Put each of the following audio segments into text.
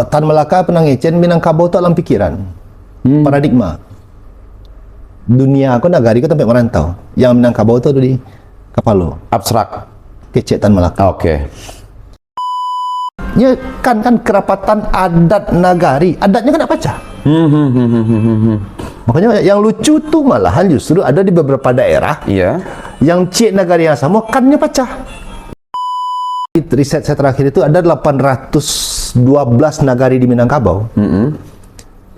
Tan Malaka, Penangicen, Minangkabau itu alam pikiran, paradigma. Dunia aku nagari aku tempat merantau. Yang Minangkabau itu di Kapalo. Abstrak. Kecek Tan Malaka. Oke. Ya kan kerapatan adat nagari. Adatnya kan apa cah? Makanya yang lucu tuh malahan justru ada di beberapa daerah. Iya. Yang cek nagari yang sama kannya pecah. Riset saya terakhir itu ada 812 nagari di Minangkabau.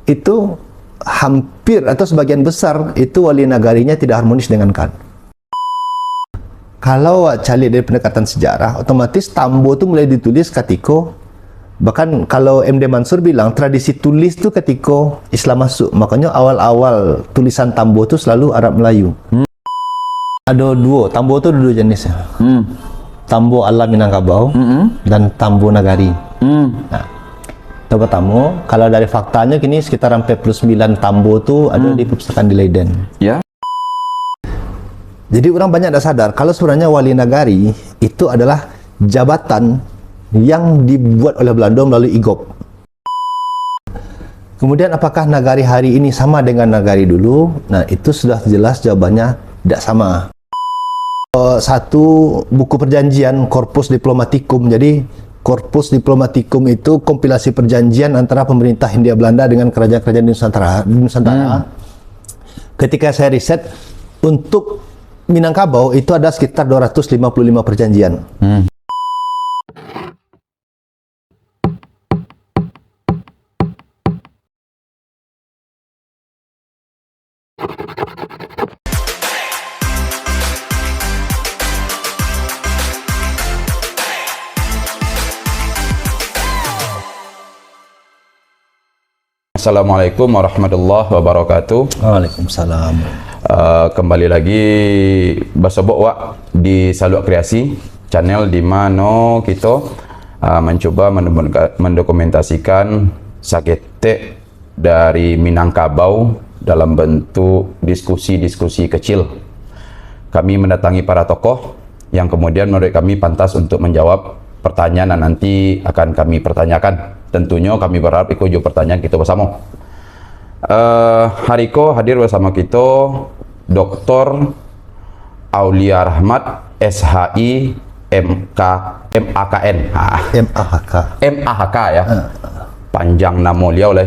Itu hampir atau sebagian besar itu wali nagarinya tidak harmonis dengan kan. Kalau cari dari pendekatan sejarah, otomatis Tambo itu mulai ditulis ketika, bahkan kalau MD Mansur bilang tradisi tulis itu ketika Islam masuk. Makanya awal-awal tulisan Tambo itu selalu Arab Melayu. Ada dua, Tambo itu dua jenisnya. Tambo ala Minangkabau dan Tambo Nagari. Nah, itu pertama, kalau dari faktanya kini sekitar sampai plus 9 Tambo itu ada di perpustakaan di Leiden. Ya. Jadi orang banyak tidak sadar kalau sebenarnya wali nagari itu adalah jabatan yang dibuat oleh Belanda melalui IGOP. Kemudian apakah nagari hari ini sama dengan nagari dulu? Nah, itu sudah jelas jawabannya tidak sama. Satu buku perjanjian Corpus Diplomaticum. Jadi Corpus Diplomaticum itu kompilasi perjanjian antara pemerintah Hindia Belanda dengan kerajaan-kerajaan di Nusantara. Ketika saya riset untuk Minangkabau itu ada sekitar 255 perjanjian. Assalamualaikum warahmatullahi wabarakatuh. Waalaikumsalam. Kembali lagi bersobok wak di Saluk Kreasi, channel di mana kita mencoba mendokumentasikan saketek dari Minangkabau dalam bentuk diskusi-diskusi kecil. Kami mendatangi para tokoh yang kemudian menurut kami pantas untuk menjawab pertanyaan yang nanti akan kami pertanyakan. Tentunya kami berharap ikut jawab pertanyaan kita bersama. Hari ini hadir bersama kita Dr. Aulia Rahmat, SHI, MAKN. MAHK ya. Panjang nama beliau lah.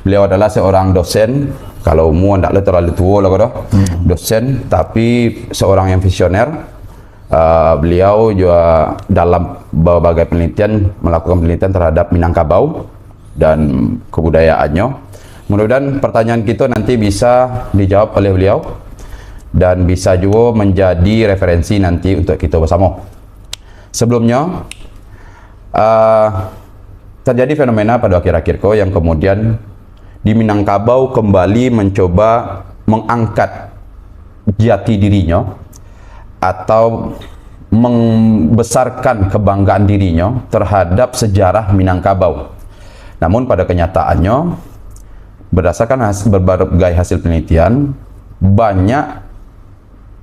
Beliau adalah seorang dosen. Kalau umur tidak terlalu tua lah kau dosen, tapi seorang yang visioner. Beliau juga dalam berbagai penelitian melakukan penelitian terhadap Minangkabau dan kebudayaannya. Mudah-mudahan pertanyaan kita nanti bisa dijawab oleh beliau dan bisa juga menjadi referensi nanti untuk kita bersama. Sebelumnya terjadi fenomena pada akhir-akhir yang kemudian di Minangkabau kembali mencoba mengangkat jati dirinya atau membesarkan kebanggaan dirinya terhadap sejarah Minangkabau. Namun pada kenyataannya, berdasarkan berbagai hasil penelitian, banyak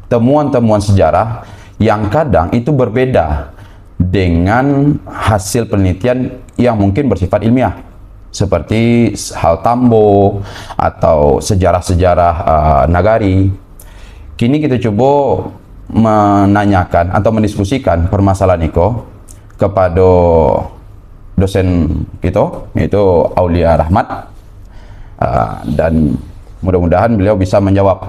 temuan-temuan sejarah yang kadang itu berbeda dengan hasil penelitian yang mungkin bersifat ilmiah, seperti hal Tambo atau sejarah-sejarah nagari. Kini kita coba menanyakan atau mendiskusikan permasalahan itu kepada dosen kita, yaitu Aulia Rahmat, dan mudah-mudahan beliau bisa menjawab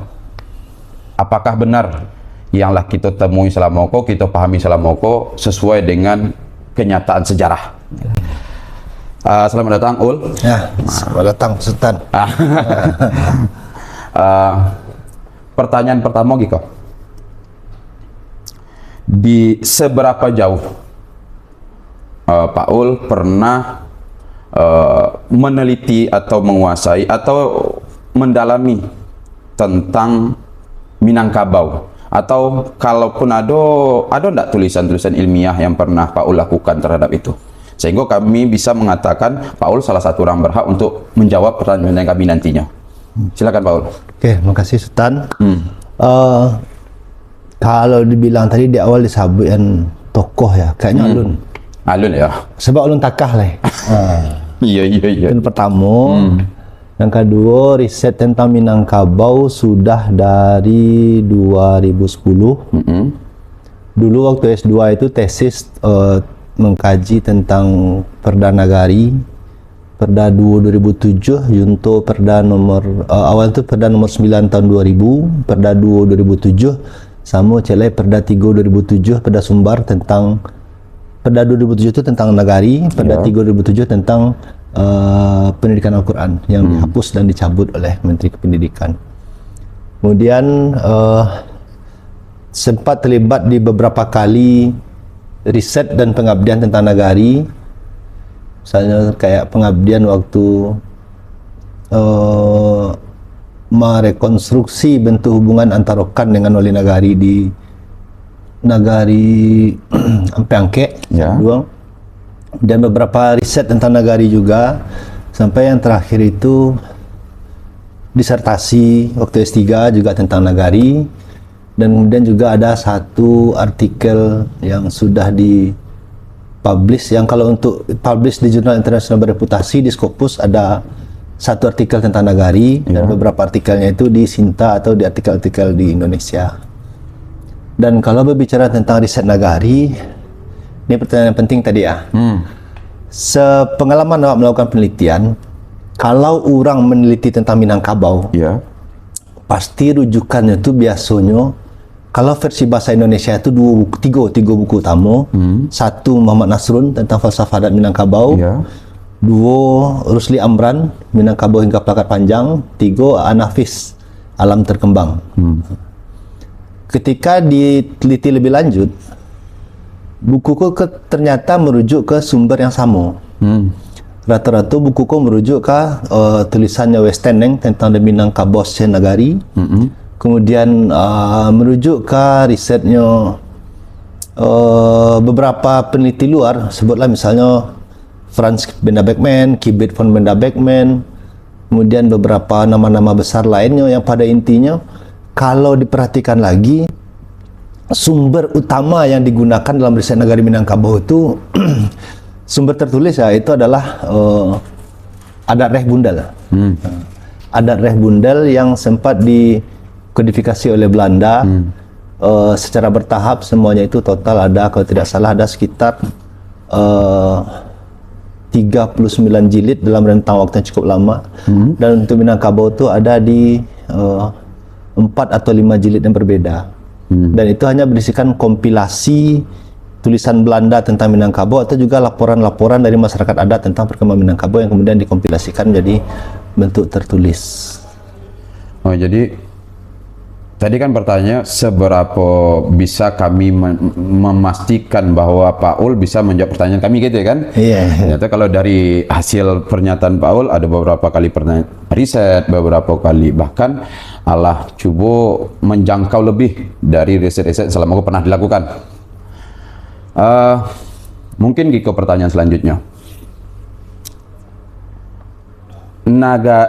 apakah benar yanglah kita temui selama ini, kita pahami selama ini sesuai dengan kenyataan sejarah. Selamat datang Ul. Ya, selamat datang Sultan. Pertanyaan pertama Giko, di seberapa jauh Pak Ul pernah meneliti atau menguasai atau mendalami tentang Minangkabau, atau kalaupun ada enggak tulisan-tulisan ilmiah yang pernah Pak Ul lakukan terhadap itu, sehingga kami bisa mengatakan Pak Ul salah satu orang berhak untuk menjawab pertanyaan kami nantinya. Silakan Pak Ul. Oke, makasih Sultan. Kalau dibilang tadi di awal disebutkan tokoh ya, kayaknya alun. Alun ya. Sebab ulun takah lah. Iya. Yang pertama. Yang kedua, riset tentang Minangkabau sudah dari 2010. Dulu waktu S2 itu tesis mengkaji tentang Perda Nagari, Perda 2007, Junto Perda nomor awal itu Perda nomor 9 tahun 2000, Perda 2007, sama celai Perda 3 2007, Perda Sumbar tentang Perda 2007 itu tentang Nagari, Perda 3 2007 tentang pendidikan Al-Quran yang dihapus dan dicabut oleh Menteri Pendidikan. Kemudian sempat terlibat di beberapa kali riset dan pengabdian tentang Nagari, misalnya kayak pengabdian waktu merekonstruksi bentuk hubungan antara Rokan dengan Wali Nagari di Nagari Ampeangke, Duang, dan beberapa riset tentang Nagari juga, sampai yang terakhir itu disertasi waktu S3 juga tentang Nagari. Dan kemudian juga ada satu artikel yang sudah dipublish, yang kalau untuk publish di jurnal internasional bereputasi di Scopus ada satu artikel tentang Nagari, dan beberapa artikelnya itu di Sinta atau di artikel-artikel di Indonesia. Dan kalau berbicara tentang riset Nagari, ini pertanyaan penting tadi ya. Sepengalaman awak melakukan penelitian, kalau orang meneliti tentang Minangkabau, pasti rujukannya itu biasanya kalau versi bahasa Indonesia itu tiga buku utama. Satu Muhammad Nasrun tentang falsafah adat Minangkabau, dua Rusli Amran Minangkabau hingga Plakat Panjang, tiga Anafis Alam Terkembang. Ketika diteliti lebih lanjut, bukuku ternyata merujuk ke sumber yang sama. Rata-rata bukuku merujuk ke tulisannya Westeneng tentang The Minangkabau Nagari. Kemudian merujuk ke risetnya beberapa peneliti luar, sebutlah misalnya Franz Benda Beckmann, Kibet von Benda Beckmann, kemudian beberapa nama-nama besar lainnya yang pada intinya kalau diperhatikan lagi, sumber utama yang digunakan dalam riset Nagari Minangkabau itu sumber tertulis ya itu adalah adat Reh Bundel. Adat Reh Bundel yang sempat dikodifikasi oleh Belanda secara bertahap, semuanya itu total ada, kalau tidak salah ada sekitar 39 jilid dalam rentang waktu yang cukup lama. Dan untuk Minangkabau itu ada di 4 atau 5 jilid yang berbeda. Dan itu hanya berisikan kompilasi tulisan Belanda tentang Minangkabau atau juga laporan-laporan dari masyarakat adat tentang perkembangan Minangkabau yang kemudian dikompilasikan menjadi bentuk tertulis. Oh, jadi tadi kan pertanyaannya seberapa bisa kami memastikan bahwa Pak Ul bisa menjawab pertanyaan kami gitu ya kan? Iya. Ternyata kalau dari hasil pernyataan Pak Ul ada beberapa kali riset, beberapa kali bahkan Allah coba menjangkau lebih dari riset-riset selama aku pernah dilakukan. Mungkin ke pertanyaan selanjutnya.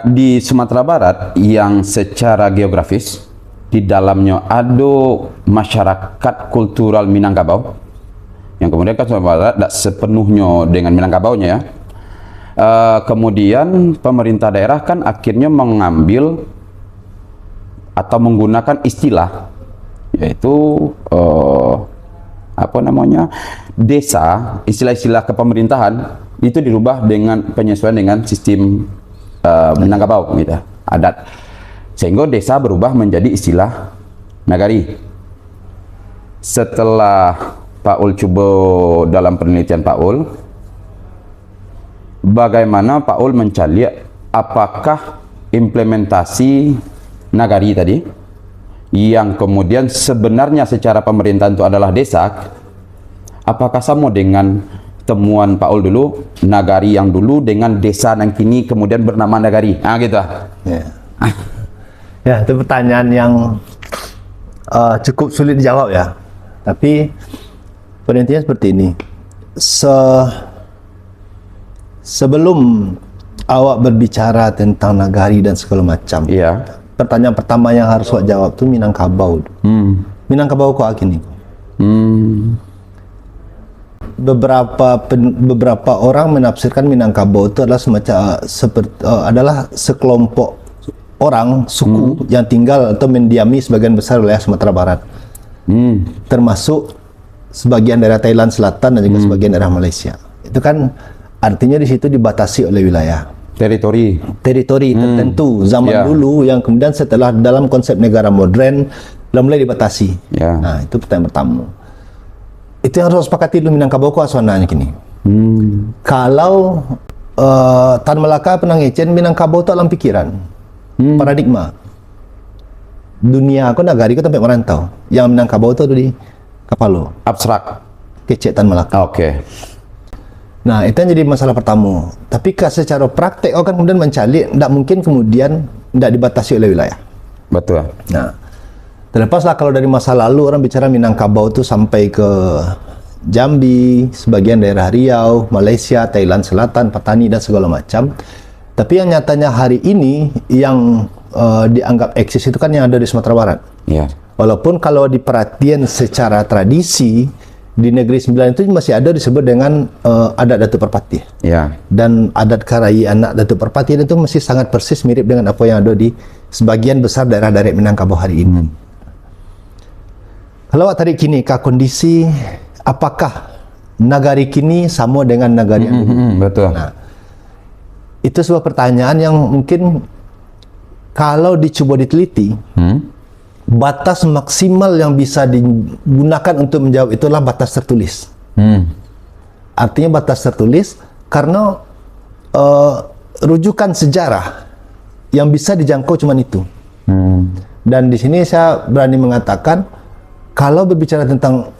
Di Sumatera Barat yang secara geografis di dalamnya ada masyarakat kultural Minangkabau yang kemudian kan Sumatera Barat tidak sepenuhnya dengan Minangkabaunya ya. Kemudian pemerintah daerah kan akhirnya mengambil atau menggunakan istilah yaitu apa namanya desa, istilah-istilah kepemerintahan itu dirubah dengan penyesuaian dengan sistem Minangkabau gitu, adat, sehingga desa berubah menjadi istilah Nagari. Setelah Pak Ul coba dalam penelitian Pak Ul, bagaimana Pak Ul mencari apakah implementasi Nagari tadi yang kemudian sebenarnya secara pemerintahan itu adalah desa, apakah sama dengan temuan Pak Ul dulu, Nagari yang dulu dengan desa yang kini kemudian bernama Nagari? Ah gitu. Ya. Ya, itu pertanyaan yang cukup sulit dijawab ya. Tapi pada intinya seperti ini. Sebelum awak berbicara tentang Nagari dan segala macam, pertanyaan pertama yang harus awak jawab tuh Minangkabau. Minangkabau kok gini. beberapa orang menafsirkan Minangkabau itu adalah semacam adalah sekelompok orang suku yang tinggal atau mendiami sebagian besar wilayah Sumatera Barat. Termasuk sebagian daerah Thailand Selatan dan juga sebagian daerah Malaysia. Itu kan artinya di situ dibatasi oleh wilayah. Teritori tertentu zaman dulu yang kemudian setelah dalam konsep negara modern mulai dibatasi. Nah, itu pertanyaan pertama. Itu yang harus sepakati dulu Minangkabau ku aswananya kini. Kalau Tan Melaka Penang Ecen Minangkabau itu alam pikiran. Paradigma. Dunia aku nagari ku tempat merantau. Yang Minangkabau itu ada di Kapalo. Abstrak. Kecek Tan Melaka. Oke. Nah, itu yang jadi masalah pertama. Tapi secara praktek orang kan kemudian mencari, tidak mungkin kemudian tidak dibatasi oleh wilayah. Betul. Nah, terlepaslah kalau dari masa lalu orang bicara Minangkabau itu sampai ke Jambi, sebagian daerah Riau, Malaysia, Thailand Selatan, Patani dan segala macam. Tapi yang nyatanya hari ini yang dianggap eksis itu kan yang ada di Sumatera Barat. Ya. Walaupun kalau diperhatian secara tradisi di Negeri Sembilan itu masih ada disebut dengan adat Datuk Perpati. Ya. Dan adat Karai anak Datuk Perpati itu masih sangat persis mirip dengan apa yang ada di sebagian besar daerah-daerah Minangkabau hari ini. Kalau tarik kini ke kondisi apakah nagari kini sama dengan nagari yang dulu? Betul. Nah, itu sebuah pertanyaan yang mungkin kalau dicoba diteliti, batas maksimal yang bisa digunakan untuk menjawab itulah batas tertulis. Artinya batas tertulis karena rujukan sejarah yang bisa dijangkau cuma itu. Dan di sini saya berani mengatakan kalau berbicara tentang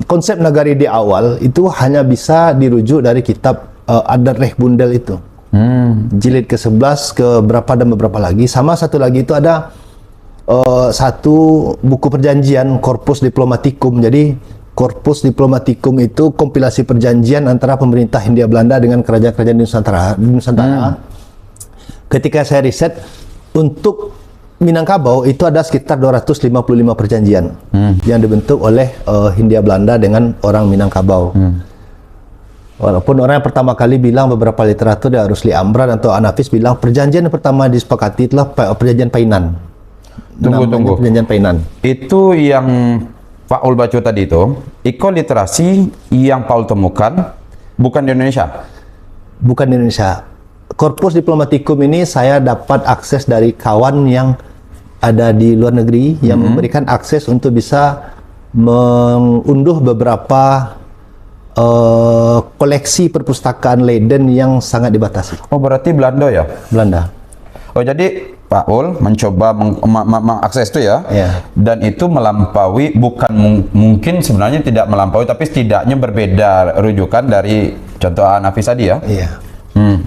konsep nagari di awal itu hanya bisa dirujuk dari kitab Adat Reh Bundel itu. Jilid ke-11 ke berapa dan beberapa lagi. Sama satu lagi itu ada satu buku perjanjian Corpus Diplomaticum. Jadi Corpus Diplomaticum itu kompilasi perjanjian antara pemerintah Hindia Belanda dengan kerajaan-kerajaan di Nusantara. Ketika saya riset untuk Minangkabau itu ada sekitar 255 perjanjian yang dibentuk oleh Hindia Belanda dengan orang Minangkabau. Walaupun orang yang pertama kali bilang beberapa literatur dari Rusli Amran atau Anafis bilang perjanjian yang pertama disepakati itulah perjanjian Painan. Tunggu. Perjanjian Painan. Itu yang Pak Ul baca tadi itu, literasi yang Paul temukan bukan di Indonesia. Bukan di Indonesia. Corpus Diplomaticum ini saya dapat akses dari kawan yang ada di luar negeri yang memberikan akses untuk bisa mengunduh beberapa koleksi perpustakaan Leiden yang sangat dibatasi. Oh, berarti Belanda ya? Belanda. Oh, jadi Pak Ul mencoba mengakses itu ya? Ya. Dan itu melampaui, bukan mungkin sebenarnya tidak melampaui, tapi setidaknya berbeda rujukan dari contoh Anafis tadi ya? Iya.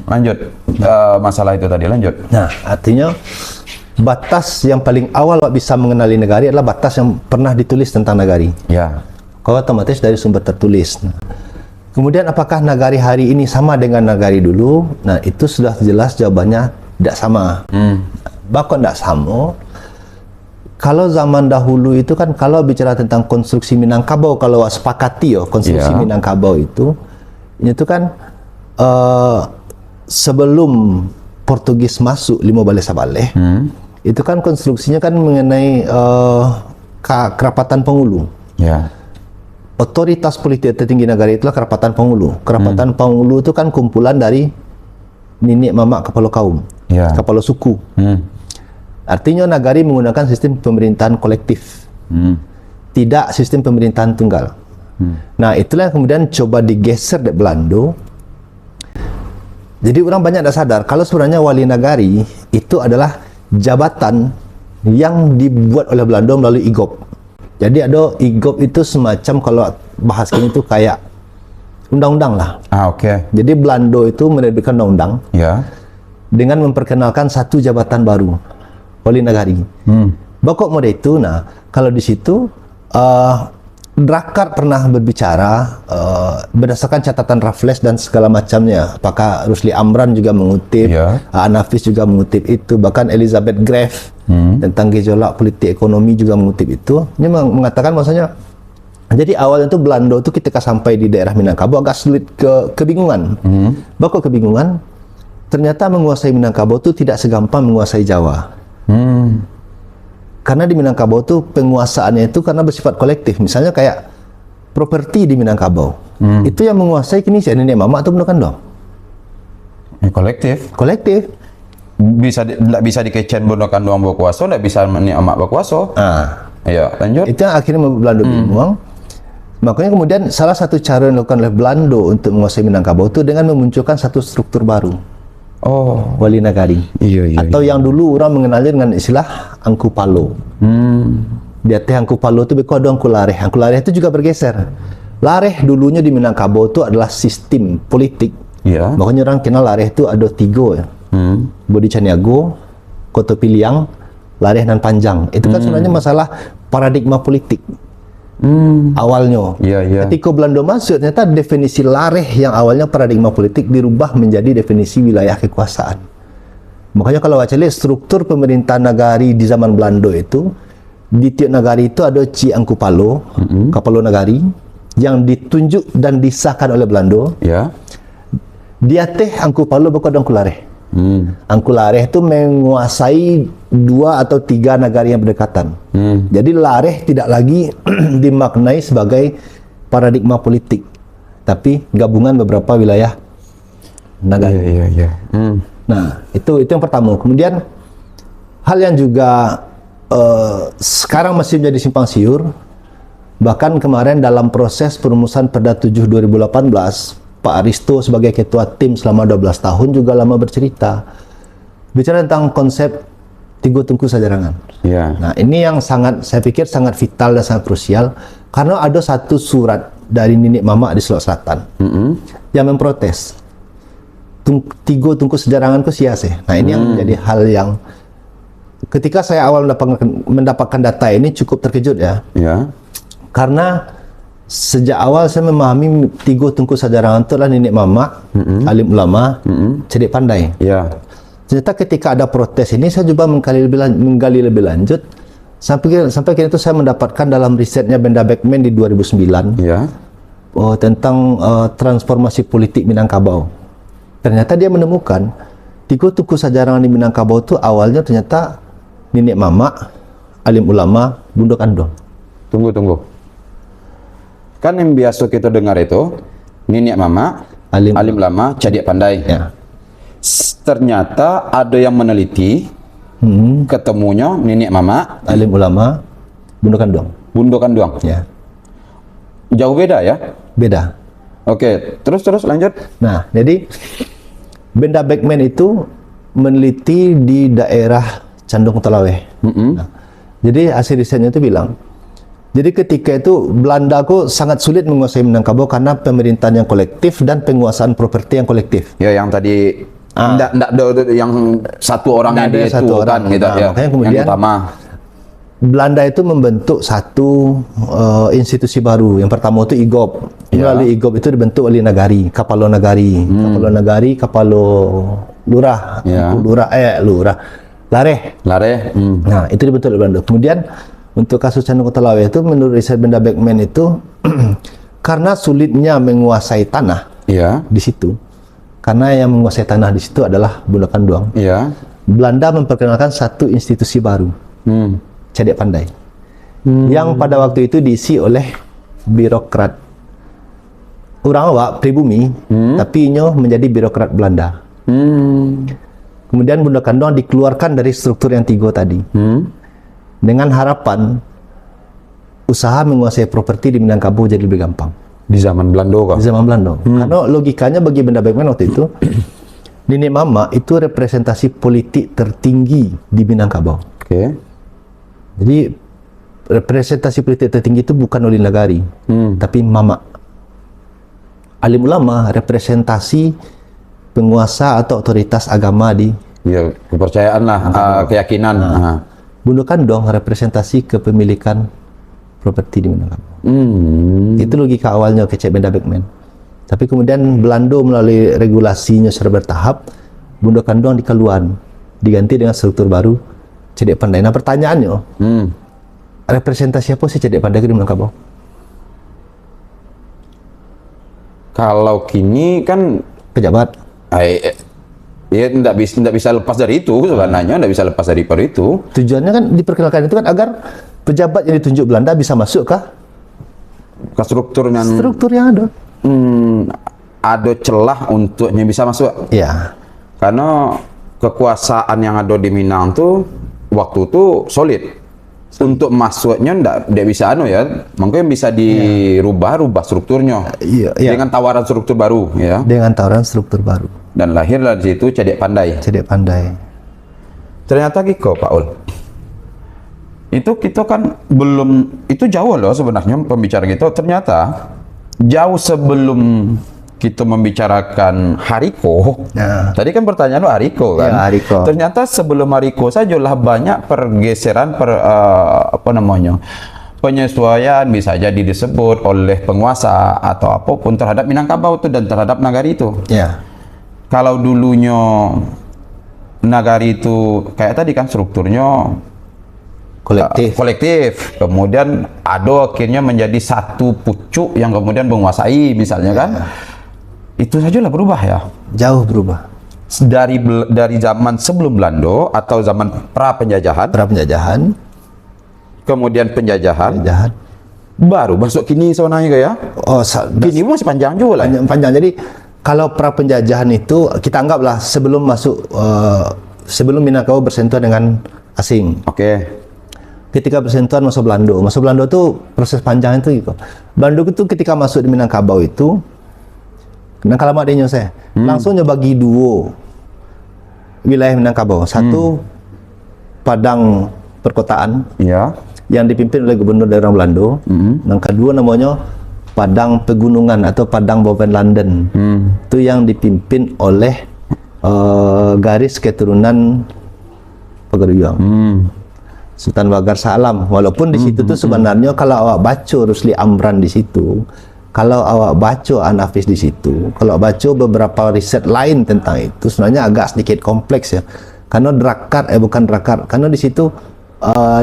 Lanjut. Masalah itu tadi, lanjut. Nah, artinya batas yang paling awal bisa mengenali negari adalah batas yang pernah ditulis tentang negari. Ya. Kalau otomatis dari sumber tertulis. Nah, kemudian apakah nagari hari ini sama dengan nagari dulu? Nah, itu sudah jelas jawabannya tidak sama. Bahkan tidak sama. Kalau zaman dahulu itu kan kalau bicara tentang konstruksi Minangkabau, kalau sepakati konstruksi Minangkabau itu kan sebelum Portugis masuk Limo Balai Sabaleh, itu kan konstruksinya kan mengenai kerapatan Pengulu. Ya. Otoritas politik tertinggi negara itulah kerapatan Pengulu. Kerapatan Pengulu itu kan kumpulan dari nenek mamak kepala kaum, kepala suku. Artinya nagari menggunakan sistem pemerintahan kolektif, tidak sistem pemerintahan tunggal. Nah, itulah yang kemudian coba digeser dari Belanda. Jadi orang banyak tidak sadar kalau sebenarnya wali nagari itu adalah jabatan yang dibuat oleh Belanda melalui IGOP. Jadi ada IGOP itu semacam kalau bahas kini itu kayak undang-undang lah. Oke. Jadi Belanda itu menerbitkan undang-undang dengan memperkenalkan satu jabatan baru, wali nagari. Pokok mode itu, nah kalau di situ Drakar pernah berbicara berdasarkan catatan Raffles dan segala macamnya. Apakah Rusli Amran juga mengutip, Anafis juga mengutip itu, bahkan Elizabeth Graff tentang gejolak politik ekonomi juga mengutip itu. Ini mengatakan maksudnya Jadi awalnya tuh Belanda tuh ketika sampai di daerah Minangkabau agak sulit kebingungan. Bakal kebingungan, ternyata menguasai Minangkabau tuh tidak segampang menguasai Jawa. Karena di Minangkabau tuh penguasaannya itu karena bersifat kolektif. Misalnya kayak properti di Minangkabau. Itu yang menguasai kini si nenek mama atau bukan dong? Kolektif. Kolektif. Nggak bisa dikecen Bondokan doang berkuasa, nggak bisa nenek emak berkuasa. Iya, lanjut. Itu yang akhirnya Belanda bingung. Makanya kemudian salah satu cara yang dilakukan oleh Belanda untuk menguasai Minangkabau itu dengan memunculkan satu struktur baru. Wali Nagari. Iya. Atau yang dulu orang mengenalnya dengan istilah Angku Palo. Di atas Angku Palo itu ada Angku Lareh. Angku Lareh itu juga bergeser. Lareh dulunya di Minangkabau itu adalah sistem politik. Iya. Makanya orang kenal Lareh itu ada 3 ya. Bodi Caniago, Koto Piliang, Lareh dan Panjang. Itu kan sebenarnya masalah paradigma politik. Awalnya. Iya. Ketika Belanda masuk, ternyata definisi Lareh yang awalnya paradigma politik dirubah menjadi definisi wilayah kekuasaan. Makanya kalau baca lihat struktur pemerintah nagari di zaman Belanda itu, di tiap nagari itu ada Ci Angku Palo, Kapalo Nagari, yang ditunjuk dan disahkan oleh Belanda. Ya. Di atas Angku Palo bukan Angku Lareh. Angku Lareh itu menguasai 2 atau 3 nagari yang berdekatan. Jadi Lareh tidak lagi dimaknai sebagai paradigma politik, tapi gabungan beberapa wilayah nagari. Iya. Nah, itu yang pertama. Kemudian hal yang juga sekarang masih menjadi simpang siur, bahkan kemarin dalam proses perumusan Perda 7 2018, Pak Aristo sebagai ketua tim selama 12 tahun juga lama bercerita bicara tentang konsep Tigo Tungku Sajarangan. Iya. Nah, ini yang saya pikir sangat vital dan sangat krusial karena ada satu surat dari Nenek Mama di Sulawesi Selatan yang memprotes Tigo Tungku Sajarangan itu sia-sia. Nah, ini yang menjadi hal yang ketika saya awal mendapatkan data ini cukup terkejut ya. Iya. Karena sejak awal saya memahami Tigo Tungku Sajarangan itu adalah nenek mama, alim ulama, cerdik pandai. Iya. Ternyata ketika ada protes ini saya coba menggali lebih lanjut sampai kini itu saya mendapatkan dalam risetnya Benda Beckman di 2009 Iya. tentang transformasi politik Minangkabau. Ternyata dia menemukan Tigo Tungku Sajarangan di Minangkabau itu awalnya ternyata nenek mama, alim ulama, Bundo Kandong. Tunggu. Kan yang biasa kita dengar itu nenek mama, alim lama, cerdik pandai. Ya. Ternyata ada yang meneliti, ketemunya nenek mama, Alim ulama, Bundo Kandong. Bundo Kanduang. Ya. Jauh beda ya? Beda. Oke, terus lanjut. Nah, jadi Benda Beckman itu meneliti di daerah Candung Telaweh. Nah, jadi hasil risetnya itu bilang, jadi ketika itu Belanda sangat sulit menguasai Minangkabau karena pemerintahan yang kolektif dan penguasaan properti yang kolektif. Ya, yang tadi enggak yang satu orang yang dia satu itu orang kan gitu nah, ya. Makanya kemudian Yang utama. Belanda itu membentuk satu institusi baru. Yang pertama itu IGOP. Melalui IGOP itu dibentuk Wali Nagari, Kapalo Nagari, Kapalo Lurah, Lurah, Lareh. Nah, itu dibentuk oleh Belanda. Kemudian untuk kasus Candung Telaweh itu menurut riset Benda Beckman itu karena sulitnya menguasai tanah di situ. Karena yang menguasai tanah di situ adalah Bundo Kanduang. Belanda memperkenalkan satu institusi baru. Cerdik pandai. Yang pada waktu itu diisi oleh birokrat. Orang awak pribumi, tapi nyo menjadi birokrat Belanda. Kemudian Bundo Kanduang dikeluarkan dari struktur yang 3 tadi. Dengan harapan usaha menguasai properti di Minangkabau jadi lebih gampang. Di zaman Belanda kah? Di zaman Belanda. Karena logikanya bagi Benda Beckman waktu itu, nenek mama itu representasi politik tertinggi di Minangkabau. Oke. Jadi representasi politik tertinggi itu bukan Wali Nagari, tapi mama. Alim ulama representasi penguasa atau otoritas agama di kepercayaan lah, keyakinan. Bundo Kandong representasi kepemilikan properti di Minangkabau. Itu logika awalnya kecek Benda Beckman. Tapi kemudian Belanda melalui regulasinya secara bertahap, Bundo Kandong dikeluarkan, diganti dengan struktur baru cerdik pandai. Nah pertanyaannya, representasi apa sih cerdik pandai di Minangkabau? Kalau kini kan pejabat. ya tidak bisa lepas dari itu sebenarnya, tidak bisa lepas dari itu. Tujuannya kan diperkenalkan itu kan agar pejabat yang ditunjuk Belanda bisa masuk Ke struktur yang ada. Ada celah untuknya bisa masuk. Ya. Karena kekuasaan yang ada di Minang tuh waktu itu solid. Untuk masuknya ndak bisa ya. Mungkin bisa dirubah strukturnya. Iya. Dengan tawaran struktur baru ya. Dengan tawaran struktur baru. Dan lahirlah di situ Cedek Pandai. Cedek Pandai. Ternyata Kiko, Pak Ul. Itu kita kan belum, itu jauh loh sebenarnya pembicaraan kita. Ternyata jauh sebelum kita membicarakan Hariko. Nah. Tadi kan pertanyaan lo Hariko kan. Ya, Hariko. Ternyata sebelum Hariko saja lah banyak pergeseran penyesuaian bisa jadi disebut oleh penguasa atau apapun terhadap Minangkabau itu dan terhadap Nagari itu. Ya. Kalau dulunya Nagari itu kayak tadi kan strukturnya kolektif, kemudian Ado akhirnya menjadi satu pucuk yang kemudian menguasai misalnya kan. Itu saja lah berubah ya. Jauh berubah. Dari zaman sebelum Belanda atau zaman pra penjajahan, kemudian penjajahan, baru masuk kini sebenarnya ya. Kini masih panjang juga lah. Panjang. Jadi kalau pra penjajahan itu kita anggaplah sebelum masuk sebelum Minangkabau bersentuhan dengan asing. Oke. Ketika bersentuhan masuk Belanda itu proses panjang itu gitu. Belanda itu ketika masuk di Minangkabau itu kalau adanya saya langsung bagi dua wilayah Minangkabau. Satu Padang perkotaan yang dipimpin oleh gubernur daerah Belanda. Yang kedua namanya Padang pegunungan atau Padang Boven London. Itu yang dipimpin oleh garis keturunan Pagaruyung. Sultan Bagar Salam. Walaupun di situ tuh sebenarnya kalau awak baca Rusli Amran di situ, kalau awak baca Anafis di situ, kalau baca beberapa riset lain tentang itu, sebenarnya agak sedikit kompleks ya. Karena bukan drakar. Karena di situ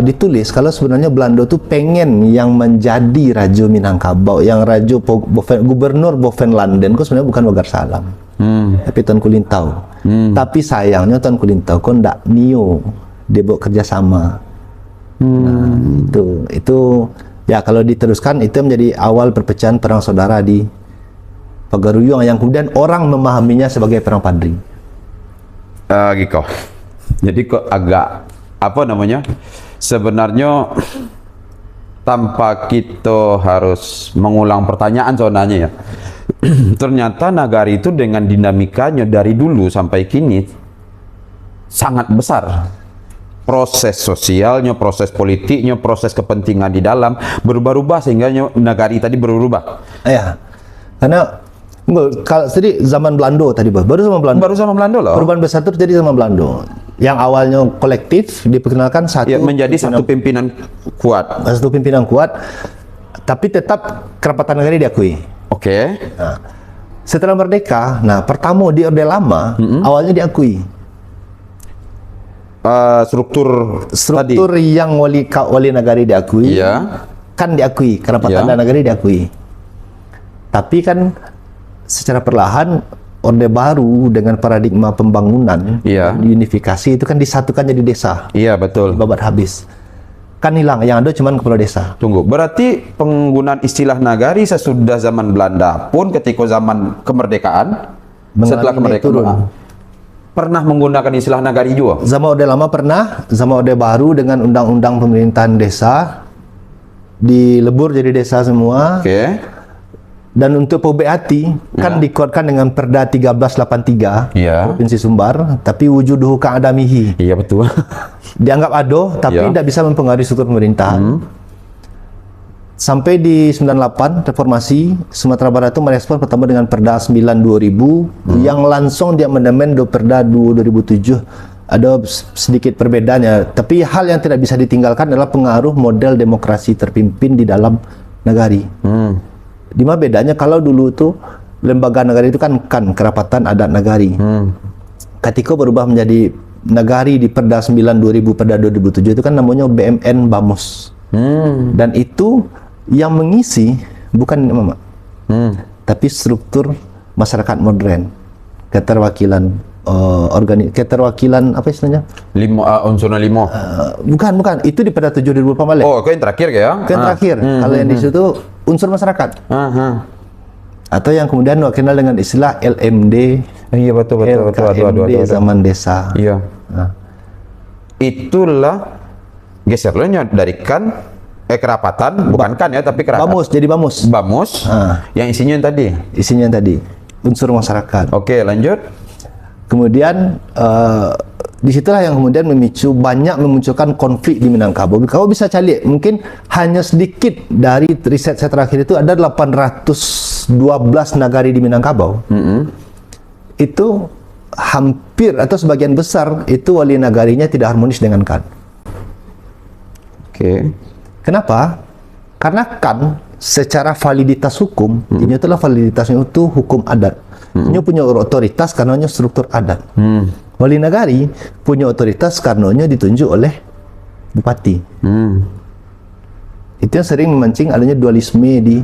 ditulis kalau sebenarnya Belanda tuh pengen yang menjadi Raja Minangkabau, yang Gubernur Boven London, kok sebenarnya bukan Bagar Salam, tapi Tuan Kulintau. Tapi sayangnya Tuan Kulintau kok ndak nio dia kerjasama. Nah, itu ya kalau diteruskan itu menjadi awal perpecahan perang saudara di Pagaruyung yang kemudian orang memahaminya sebagai perang Padri. Gitu. Jadi kok agak sebenarnya tanpa kita harus mengulang pertanyaan sebenarnya ya. Ternyata Nagari itu dengan dinamikanya dari dulu sampai kini sangat besar. Proses sosialnya, proses politiknya, proses kepentingan di dalam berubah-ubah sehingga Nagari tadi berubah. Ya, karena kalau tadi zaman Belanda tadi baru zaman Belanda loh. Perubahan besar itu terjadi zaman Belanda. Yang awalnya kolektif diperkenalkan menjadi satu pimpinan kuat, tapi tetap kerapatan Nagari diakui. Oke. Nah, setelah merdeka, pertama di Orde Lama awalnya diakui. Struktur tadi yang wali Nagari diakui, kan diakui, kerapatan Nagari diakui. Tapi kan secara perlahan Orde Baru dengan paradigma pembangunan, unifikasi itu kan disatukan jadi desa. Iya betul. Babat habis. Kan hilang, yang ada cuma kepala desa. Tunggu, berarti penggunaan istilah Nagari sesudah zaman Belanda pun ketika zaman kemerdekaan, setelah kemerdekaan pernah menggunakan istilah Nagari juga? Zaman Orde Lama pernah, zaman Orde Baru dengan undang-undang pemerintahan desa dilebur jadi desa semua. Oke. Dan untuk PBAT kan dikuatkan dengan Perda 1383 Provinsi Sumbar, tapi wujud hukang adamihi. Iya betul. Dianggap ado, tapi tidak bisa mempengaruhi struktur pemerintahan. Sampai di 98 reformasi Sumatera Barat itu merespon pertama dengan Perda 9 2000 yang langsung dia mendemen do Perda 2007. Ada sedikit perbedaannya, tapi hal yang tidak bisa ditinggalkan adalah pengaruh model demokrasi terpimpin di dalam Nagari. Di mana bedanya kalau dulu tuh lembaga Nagari itu kan kerapatan adat Nagari. Ketika berubah menjadi Nagari di Perda 9 2000 Perda 2007 itu kan namanya BMN Bamus. Dan itu yang mengisi bukan Mama. tapi struktur masyarakat modern, keterwakilan keterwakilan apa istilahnya? Unsur 5. Bukan, itu di Perda 7 2018. Oh, yang terakhir ya? Yang terakhir. Kalau yang di situ unsur masyarakat. Atau yang kemudian dikenal dengan istilah LMD. Iya, betul. LKMD zaman desa. Iya. Itulah gesernya dari kerapatan, bukan kan ya, tapi kerapatan. Bamus, jadi bamus. Bamus. Yang isinya yang tadi. Isinya yang tadi unsur masyarakat. Oke, lanjut. Kemudian disitulah yang kemudian banyak memunculkan konflik di Minangkabau. Kau bisa cari, mungkin hanya sedikit dari riset saya terakhir itu ada 812 nagari di Minangkabau. Itu hampir atau sebagian besar itu wali nagarinya tidak harmonis dengan KAN. Oke. Kenapa? Karena KAN secara validitas hukum, ini adalah validitasnya itu hukum adat. Ini punya otoritas karena struktur adat. Wali nagari punya otoritas karena ditunjuk oleh bupati. Itu yang sering memancing adanya dualisme di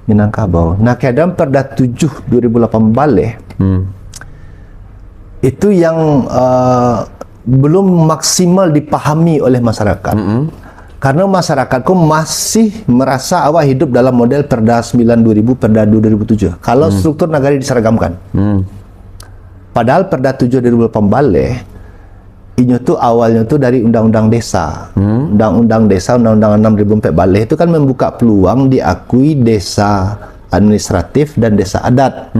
Minangkabau. Nah, dalam Perda 7 2008 balik, itu yang belum maksimal dipahami oleh masyarakat. Karena masyarakatku masih merasa awak hidup dalam model Perda 9 2000, Perda 2 2007. Kalau struktur nagari diseragamkan. Padahal Perda 7 2008 balik, ini tuh awalnya tuh dari Undang-Undang Desa. Undang-Undang Desa, Undang-Undang 6 2004 balik itu kan membuka peluang diakui desa administratif dan desa adat.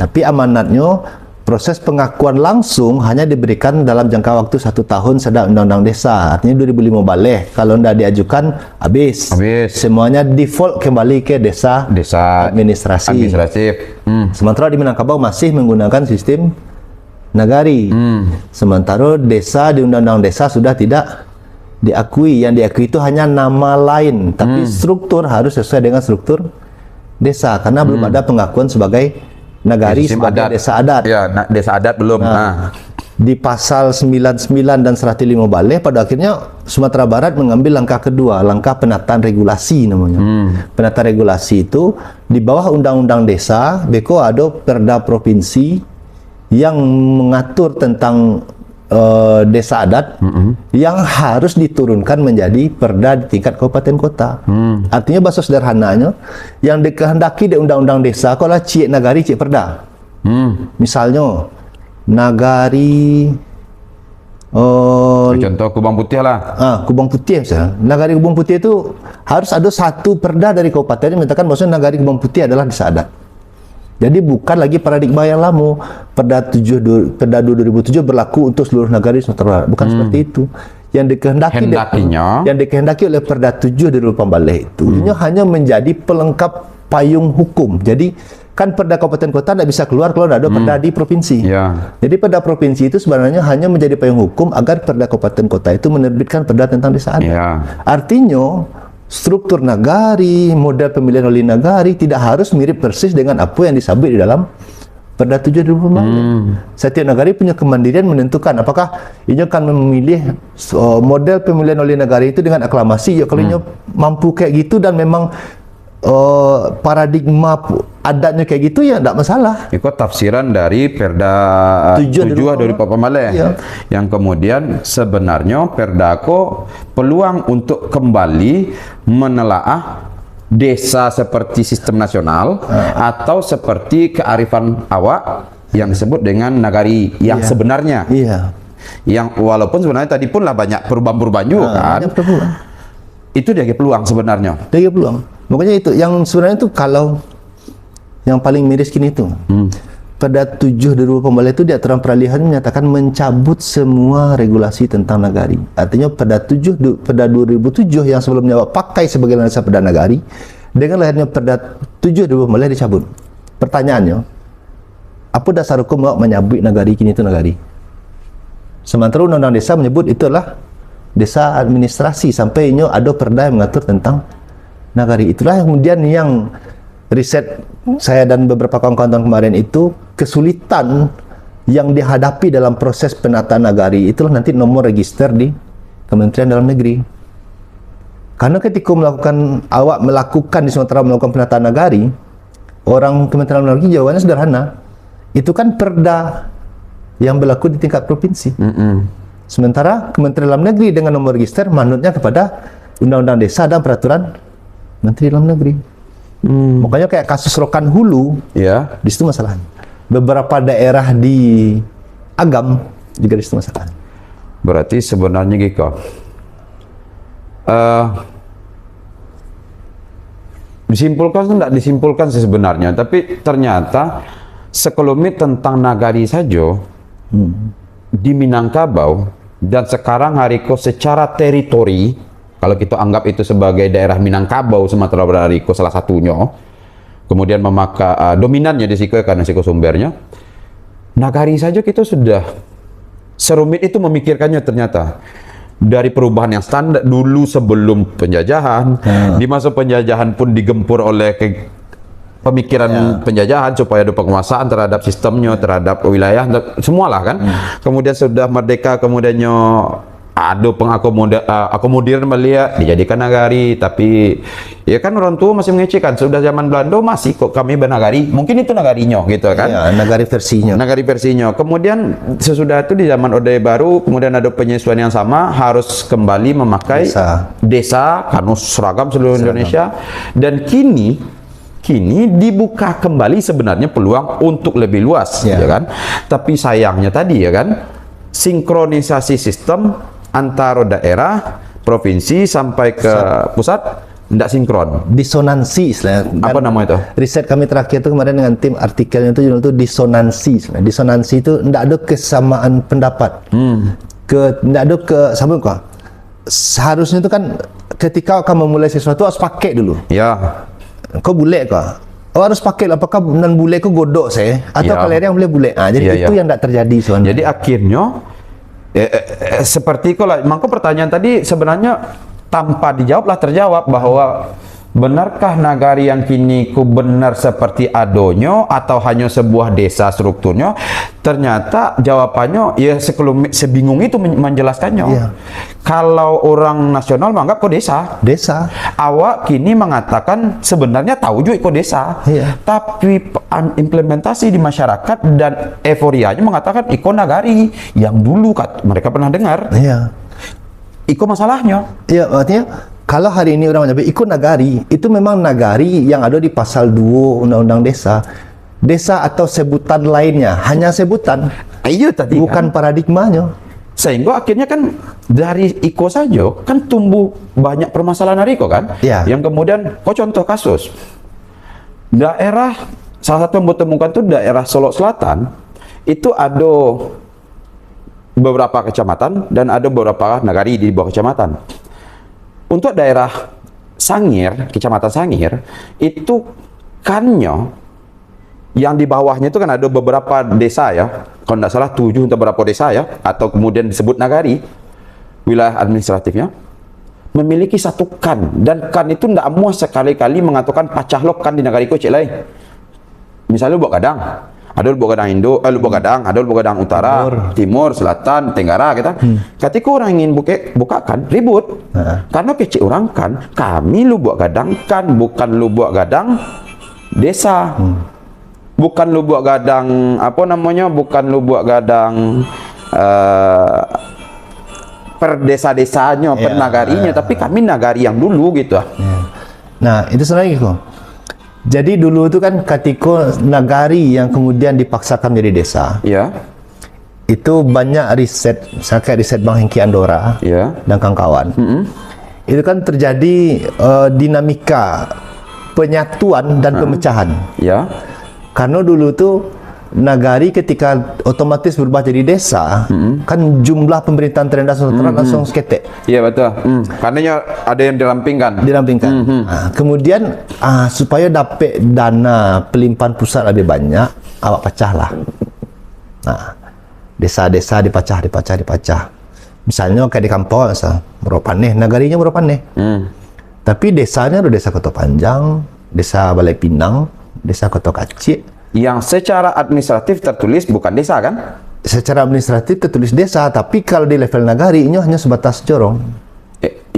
Tapi amanatnya proses pengakuan langsung hanya diberikan dalam jangka waktu 1 tahun sedang Undang-Undang Desa. Artinya 2005 balik. Kalau tidak diajukan, habis. Semuanya default kembali ke desa administratif. Sementara di Minangkabau masih menggunakan sistem nagari. Sementara desa di Undang-Undang Desa sudah tidak diakui. Yang diakui itu hanya nama lain. Tapi struktur harus sesuai dengan struktur desa. Karena belum ada pengakuan sebagai nagari sebagai adat. Desa adat. Ya, desa adat belum. Di pasal 99 dan 105 balik, pada akhirnya Sumatera Barat mengambil langkah kedua, langkah penataan regulasi namanya. Penataan regulasi itu di bawah Undang-Undang Desa, beko ada Perda Provinsi yang mengatur tentang desa adat yang harus diturunkan menjadi perda di tingkat kabupaten kota. Artinya bahasa sederhananya, yang dikehendaki di undang-undang desa kalau cik nagari cik perda. Misalnya nagari contoh Kubang Putih lah. Kubang Putih misalnya. Nagari Kubang Putih itu harus ada satu perda dari kabupaten yang menyatakan bahwa nagari Kubang Putih adalah desa adat. Jadi bukan lagi paradigma yang lama. Perda 2 2007 berlaku untuk seluruh nagari Sumatera Barat. Bukan seperti itu. Yang dikehendaki oleh Perda 7 2008 balik itu ini hanya menjadi pelengkap payung hukum. Jadi kan perda kabupaten kota tidak bisa keluar kalau tidak ada perda di provinsi. Jadi perda provinsi itu sebenarnya hanya menjadi payung hukum agar perda kabupaten kota itu menerbitkan perda tentang desa adat. Artinya struktur nagari, model pemilihan oleh nagari tidak harus mirip persis dengan apa yang disabit di dalam Perda 7 2008. Setiap nagari punya kemandirian menentukan apakah ini akan memilih model pemilihan oleh nagari itu dengan aklamasi. Ya kalau ini mampu kayak gitu dan memang paradigma adatnya kayak gitu, ya tidak masalah. Itu tafsiran dari Perda 7 2008 yang kemudian sebenarnya Perdako peluang untuk kembali menelaah desa seperti sistem nasional atau seperti kearifan awak yang disebut dengan nagari yang sebenarnya. Yang walaupun sebenarnya tadi pun lah banyak perubahan-perubahan juga kan. Itu dia peluang sebenarnya. Dia peluang. Makanya itu yang sebenarnya itu kalau yang paling miris kini itu Perda 7 2008 balik itu di aturan peralihan menyatakan mencabut semua regulasi tentang nagari. Artinya Perda 2007 yang sebelumnya pakai sebagai landasan perda nagari, dengan lahirnya Perda 7 2008 balik dicabut. Pertanyaannya, apa dasar hukum menyabut nagari kini itu nagari? Sementara Undang-Undang Desa menyebut itulah desa administrasi, sampai ini ada perda yang mengatur tentang nagari. Itulah kemudian yang riset saya dan beberapa kawan-kawan kemarin itu, kesulitan yang dihadapi dalam proses penataan nagari itulah nanti nomor register di Kementerian Dalam Negeri. Karena ketika awak melakukan di Sumatera melakukan penataan nagari, orang Kementerian Dalam Negeri jawabannya sederhana. Itu kan perda yang berlaku di tingkat provinsi. Sementara Kementerian Dalam Negeri dengan nomor register manutnya kepada Undang-Undang Desa dan Peraturan Menteri Dalam Negeri. Makanya kayak kasus Rokan Hulu, Ya. di situ masalahnya. Beberapa daerah di Agam juga di situ masalahnya. Berarti sebenarnya gitu. Disimpulkan atau tidak disimpulkan sih sebenarnya, tapi ternyata sekelumit tentang nagari saja di Minangkabau dan sekarang Hariko secara teritori, kalau kita anggap itu sebagai daerah Minangkabau Sumatera Barat Hariko salah satunya, kemudian memakai dominannya di situ karena siku sumbernya, nagari saja kita sudah serumit itu memikirkannya ternyata. Dari perubahan yang standar dulu sebelum penjajahan, di masa penjajahan pun digempur oleh pemikiran penjajahan supaya ada penguasaan terhadap sistemnya, terhadap wilayah, semualah kan. Kemudian sudah merdeka, kemudiannya ada pengakomodir melihat dijadikan nagari, tapi ya kan orang tua masih mengecekan sudah zaman Belanda masih kok kami bernagari, mungkin itu nagarinya gitu kan. Ya, nagari versinya. Nagari versinya. Kemudian sesudah itu di zaman Orde Baru, kemudian ada penyesuaian yang sama, harus kembali memakai desa karena seragam seluruh Indonesia. Dan kini dibuka kembali sebenarnya peluang untuk lebih luas, ya kan. Tapi sayangnya tadi ya kan, sinkronisasi sistem antara daerah, provinsi sampai ke pusat tidak sinkron. Disonansi istilahnya. Apa nama itu? Riset kami terakhir itu kemarin dengan tim artikelnya itu judul itu disonansi. Disonansi itu tidak ada kesamaan pendapat. Tidak ada kesamaan kok. Seharusnya itu kan ketika kamu memulai sesuatu harus pakai dulu. Ya. Kau bule kok. Oh, harus pakai apakah nan bule kau godok saya atau kalian yang boleh bule. Jadi itu yang tidak terjadi sebenarnya. Jadi akhirnya seperti kalau maka pertanyaan tadi sebenarnya tanpa dijawablah terjawab bahwa benarkah nagari yang kini ku benar seperti adonyo atau hanya sebuah desa strukturnya? Ternyata jawabannya ya sebingung itu menjelaskannya. Kalau orang nasional menganggap kok desa. Awak kini mengatakan sebenarnya tahu juga kok desa. Tapi implementasi di masyarakat dan euforianya mengatakan iko nagari yang dulu mereka pernah dengar. Iko masalahnya. Artinya kalau hari ini orang menyebut ikut nagari, itu memang nagari yang ada di pasal 2 Undang-Undang Desa. Desa atau sebutan lainnya, hanya sebutan. Iya tadi bukan paradigmanya. Sehingga akhirnya kan dari IKO saja kan tumbuh banyak permasalahan dari IKO kan. Yang kemudian, contoh kasus. Daerah, salah satu yang ditemukan itu daerah Solo Selatan, itu ada beberapa kecamatan dan ada beberapa nagari di bawah kecamatan. Untuk daerah Sangir, Kecamatan Sangir, itu kannya yang di bawahnya itu kan ada beberapa desa ya, kalau tidak salah 7 atau berapa desa ya, atau kemudian disebut nagari, wilayah administratifnya, memiliki satu kan, dan kan itu tidak mau sekali-kali mengatakan pacah lok kan di nagari kocek lain. Misalnya Lubuk Gadang, ada Lubuk Gadang Indo, Lubuk Gadang, ada Lubuk Gadang Utara, Timur, Selatan, Tenggara, kita. Ketika orang ingin bukakan, ribut. Karena kecil orang kan, kami Lubuk Gadang kan, bukan Lubuk Gadang desa. Bukan Lubuk Gadang, apa namanya, bukan Lubuk Gadang per desa-desanya, per nagarinya, tapi kami nagari yang dulu gitu. Nah, itu sebenarnya gitu. Jadi dulu itu kan ketika nagari yang kemudian dipaksakan menjadi desa, itu banyak riset, misalnya kayak riset Bang Hengki Andora dan kawan-kawan. Itu kan terjadi dinamika penyatuan dan pemecahan. Karena dulu tuh nagari ketika otomatis berubah jadi desa, kan jumlah pemerintahan terendah Sumatera langsung seketek. Iya betul. Karena ada yang dirampingkan. Nah, kemudian supaya dapat dana pelimpahan pusat lebih banyak, awak pecahlah. Nah, desa-desa dipecah. Misalnya kayak di kampung, Meropaneh, nagarinya Meropaneh. Tapi desanya ada desa Kota Panjang, desa Balai Pinang, desa Kota Kacik. Yang secara administratif tertulis bukan desa kan? Secara administratif tertulis desa, tapi kalau di level nagari ini hanya sebatas jorong.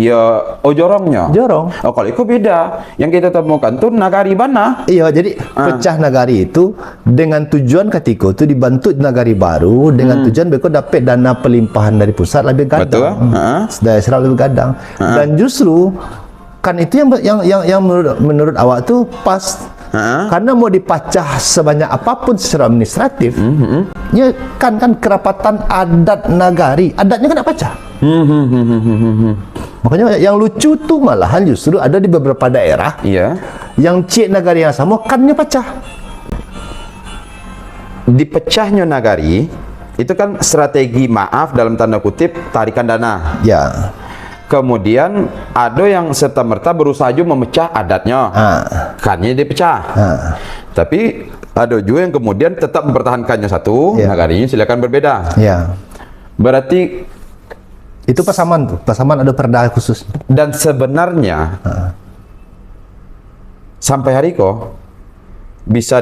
Ya, oh jorongnya. Jorong. Oh, kalau itu beda. Yang kita temukan tuh nagari bana. Iya, jadi pecah nagari itu dengan tujuan ketika itu dibantu nagari baru dengan tujuan mereka dapat dana pelimpahan dari pusat lebih gadang. Betul. Daya serap lebih gadang. Dan justru kan itu yang menurut awak tuh pas. Karena mau dipecah sebanyak apapun secara administratif, ya kan kerapatan adat nagari, adatnya kan tak pecah. Makanya yang lucu tuh malahan justru ada di beberapa daerah Iya. yang cik nagari yang sama kannya pecah. Dipecahnya nagari itu kan strategi, maaf dalam tanda kutip, tarikan dana. Ya. Kemudian ada yang serta-merta berusaha juga memecah adatnya. Kannya dipecah. Tapi ada juga yang kemudian tetap mempertahankannya satu, nagarinya silakan berbeda. Ya. Berarti itu Pasaman tuh. Pasaman ada perda khusus. dan sebenarnya sampai hari kok bisa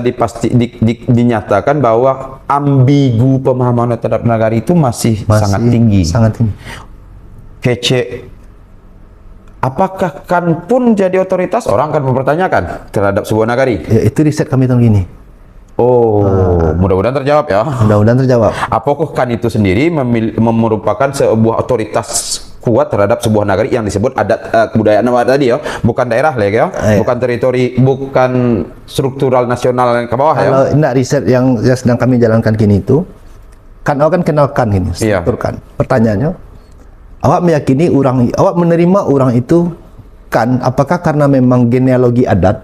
dinyatakan bahwa ambigu pemahaman terhadap nagari itu masih sangat tinggi. Sangat tinggi. Kece. Apakah kan pun jadi otoritas, orang akan mempertanyakan terhadap sebuah nagari? Ya, itu riset kami tahun ini. Oh, mudah-mudahan terjawab ya. Mudah-mudahan terjawab. Apakah kan itu sendiri merupakan sebuah otoritas kuat terhadap sebuah nagari yang disebut adat kebudayaan tadi ya, bukan daerah lah ya, bukan teritori, bukan struktural nasional yang ke bawah ya. Kalau enggak riset yang sedang kami jalankan kini itu, kan awak kan kenalkan ini, strukturkan. Pertanyaannya, awak meyakini awak menerima orang itu kan apakah karena memang genealogi adat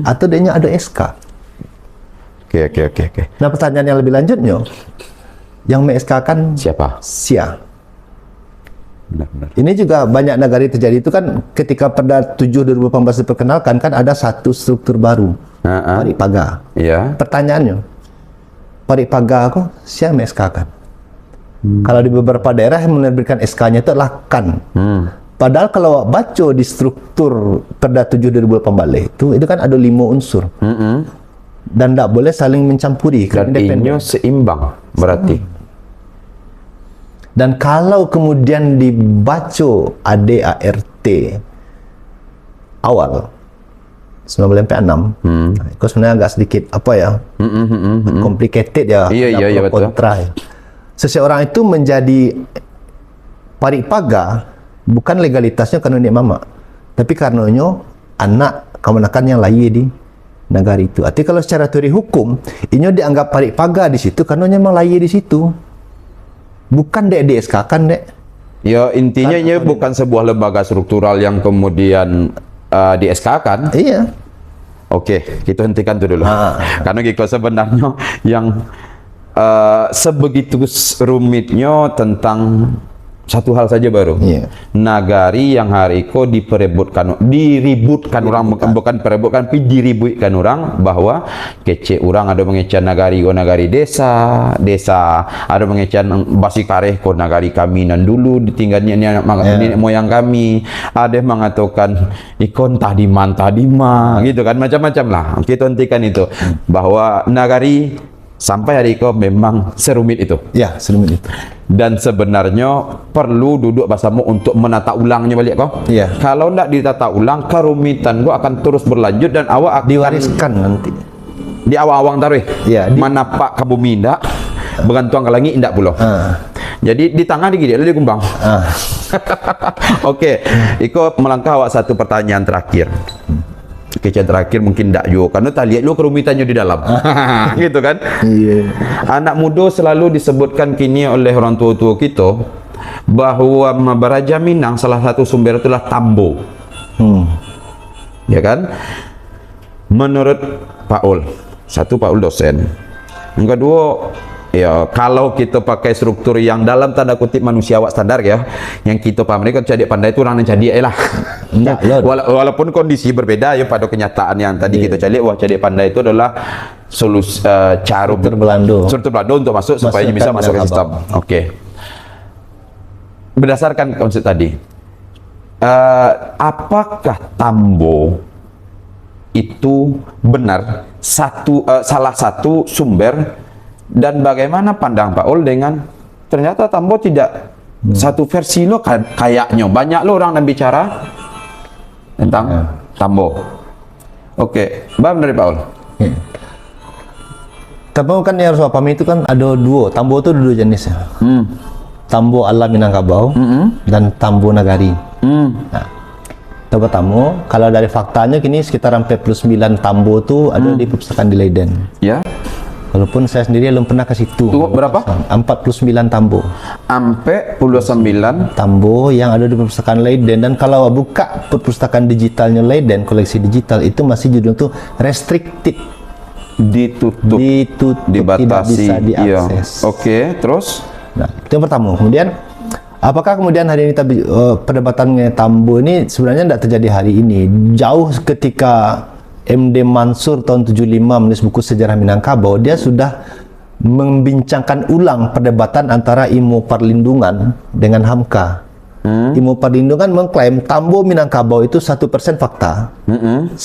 atau dia ada SK? Oke. Nah, pertanyaan yang lebih lanjutnya, yang me-SK kan Siapa? Sia. Benar. Ini juga banyak nagari terjadi itu kan ketika Perda 7 2018 diperkenalkan kan ada satu struktur baru, Paripaga. Iya. Pertanyaannya, Paripaga kok Sia me-SK kan? Kalau di beberapa daerah yang menerbitkan SK-nya itu adalah KAN. Padahal kalau baca di struktur Perda 7 2018 itu kan ada 5 unsur. Dan tidak boleh saling mencampuri. Dan ini seimbang berarti. Dan kalau kemudian dibaca ADART awal 1946, itu sebenarnya agak sedikit apa ya, complicated ya, Iya, betul. kontra. Seseorang itu menjadi Paripaga bukan legalitasnya karena dia mama, tapi karenanya anak kemenakan yang lahir di negara itu. Artinya kalau secara teori hukum, ini dianggap Paripaga di situ karena memang lahir di situ. Bukan dek DSK kan dek. Ya intinya ini bukan sebuah lembaga struktural yang kemudian di SK kan. Iya. Oke, kita hentikan itu dulu. Karena gitu sebenarnya yang sebegitu rumitnya tentang satu hal saja baru. Nagari yang hari ko diributkan orang, bukan perebutkan, tapi diributkan orang bahwa kece orang ada mengecan nagari ko nagari desa ada mengecan basi kareh ko nagari kami nan dulu ditinggalnya nenek moyang kami, ada yang mengatakan ikon tadiman gitu kan, macam-macam lah. Kita hentikan itu bahwa nagari sampai hari ko memang serumit itu. Ya, serumit itu. Dan sebenarnya perlu duduk bersama untuk menata ulangnya balik kok. Iya. Kalau tidak ditata ulang, kerumitan gua akan terus berlanjut dan awak akan Diwariskan nanti. di awang-awang taruh. Iya. Mana pak ke bumi indak, bergantung ke langit indak pula. Jadi di tangan digigit, di kumbang. Oke, Iko melangkah awak satu pertanyaan terakhir. Kecil terakhir mungkin tidak juga karena tak lihat lu kerumitannya di dalam. Gitu kan? Iya. Anak muda selalu disebutkan kini oleh orang tua-tua kita bahwa Baraja Minang salah satu sumber itulah Tambo. Ya kan? Menurut Pak Ul, Pak Ul dosen. Yang kedua, ya kalau kita pakai struktur yang dalam tanda kutip manusiawa standar ya, yang kita paham ini kan jadi pandai itu orang yang jadi lah. Walaupun kondisi berbeda ya pada kenyataan yang tadi kita cari, jadi pandai itu adalah solusi cara struktur Belanda untuk masuk supaya bisa masuk ke sistem. Oke. Berdasarkan konsep tadi, apakah Tambo itu benar salah satu sumber? Dan bagaimana pandang Pak Ul dengan ternyata Tambo tidak Satu versi lo kayaknya banyak lo orang yang bicara tentang Tambo. Oke, Bang dari Paul. Tambo kan yang harus pahami itu kan ada dua. Tambo itu ada dua jenisnya. Tambo ala Minangkabau dan Tambo Nagari. Nah, Tambo Tambo, kalau dari faktanya kini sekitar 49 Tambo itu ada di perpustakaan di Leiden. Ya. Walaupun saya sendiri belum pernah ke situ. Berapa? 49 Tambo. Sampai 49 Tambo yang ada di perpustakaan Leiden, dan kalau buka perpustakaan digitalnya Leiden, koleksi digital itu masih judul tuh restricted, ditutup, tidak dibatasi. bisa diakses. Iya. Oke, terus? Nah, itu yang pertama. Kemudian apakah kemudian hari ini perdebatannya Tambo ini sebenarnya tidak terjadi hari ini. Jauh ketika MD Mansur tahun 75 menulis buku Sejarah Minangkabau, dia sudah membincangkan ulang perdebatan antara Imo Perlindungan dengan Hamka. Imo Perlindungan mengklaim Tambo Minangkabau itu 1% fakta, 99%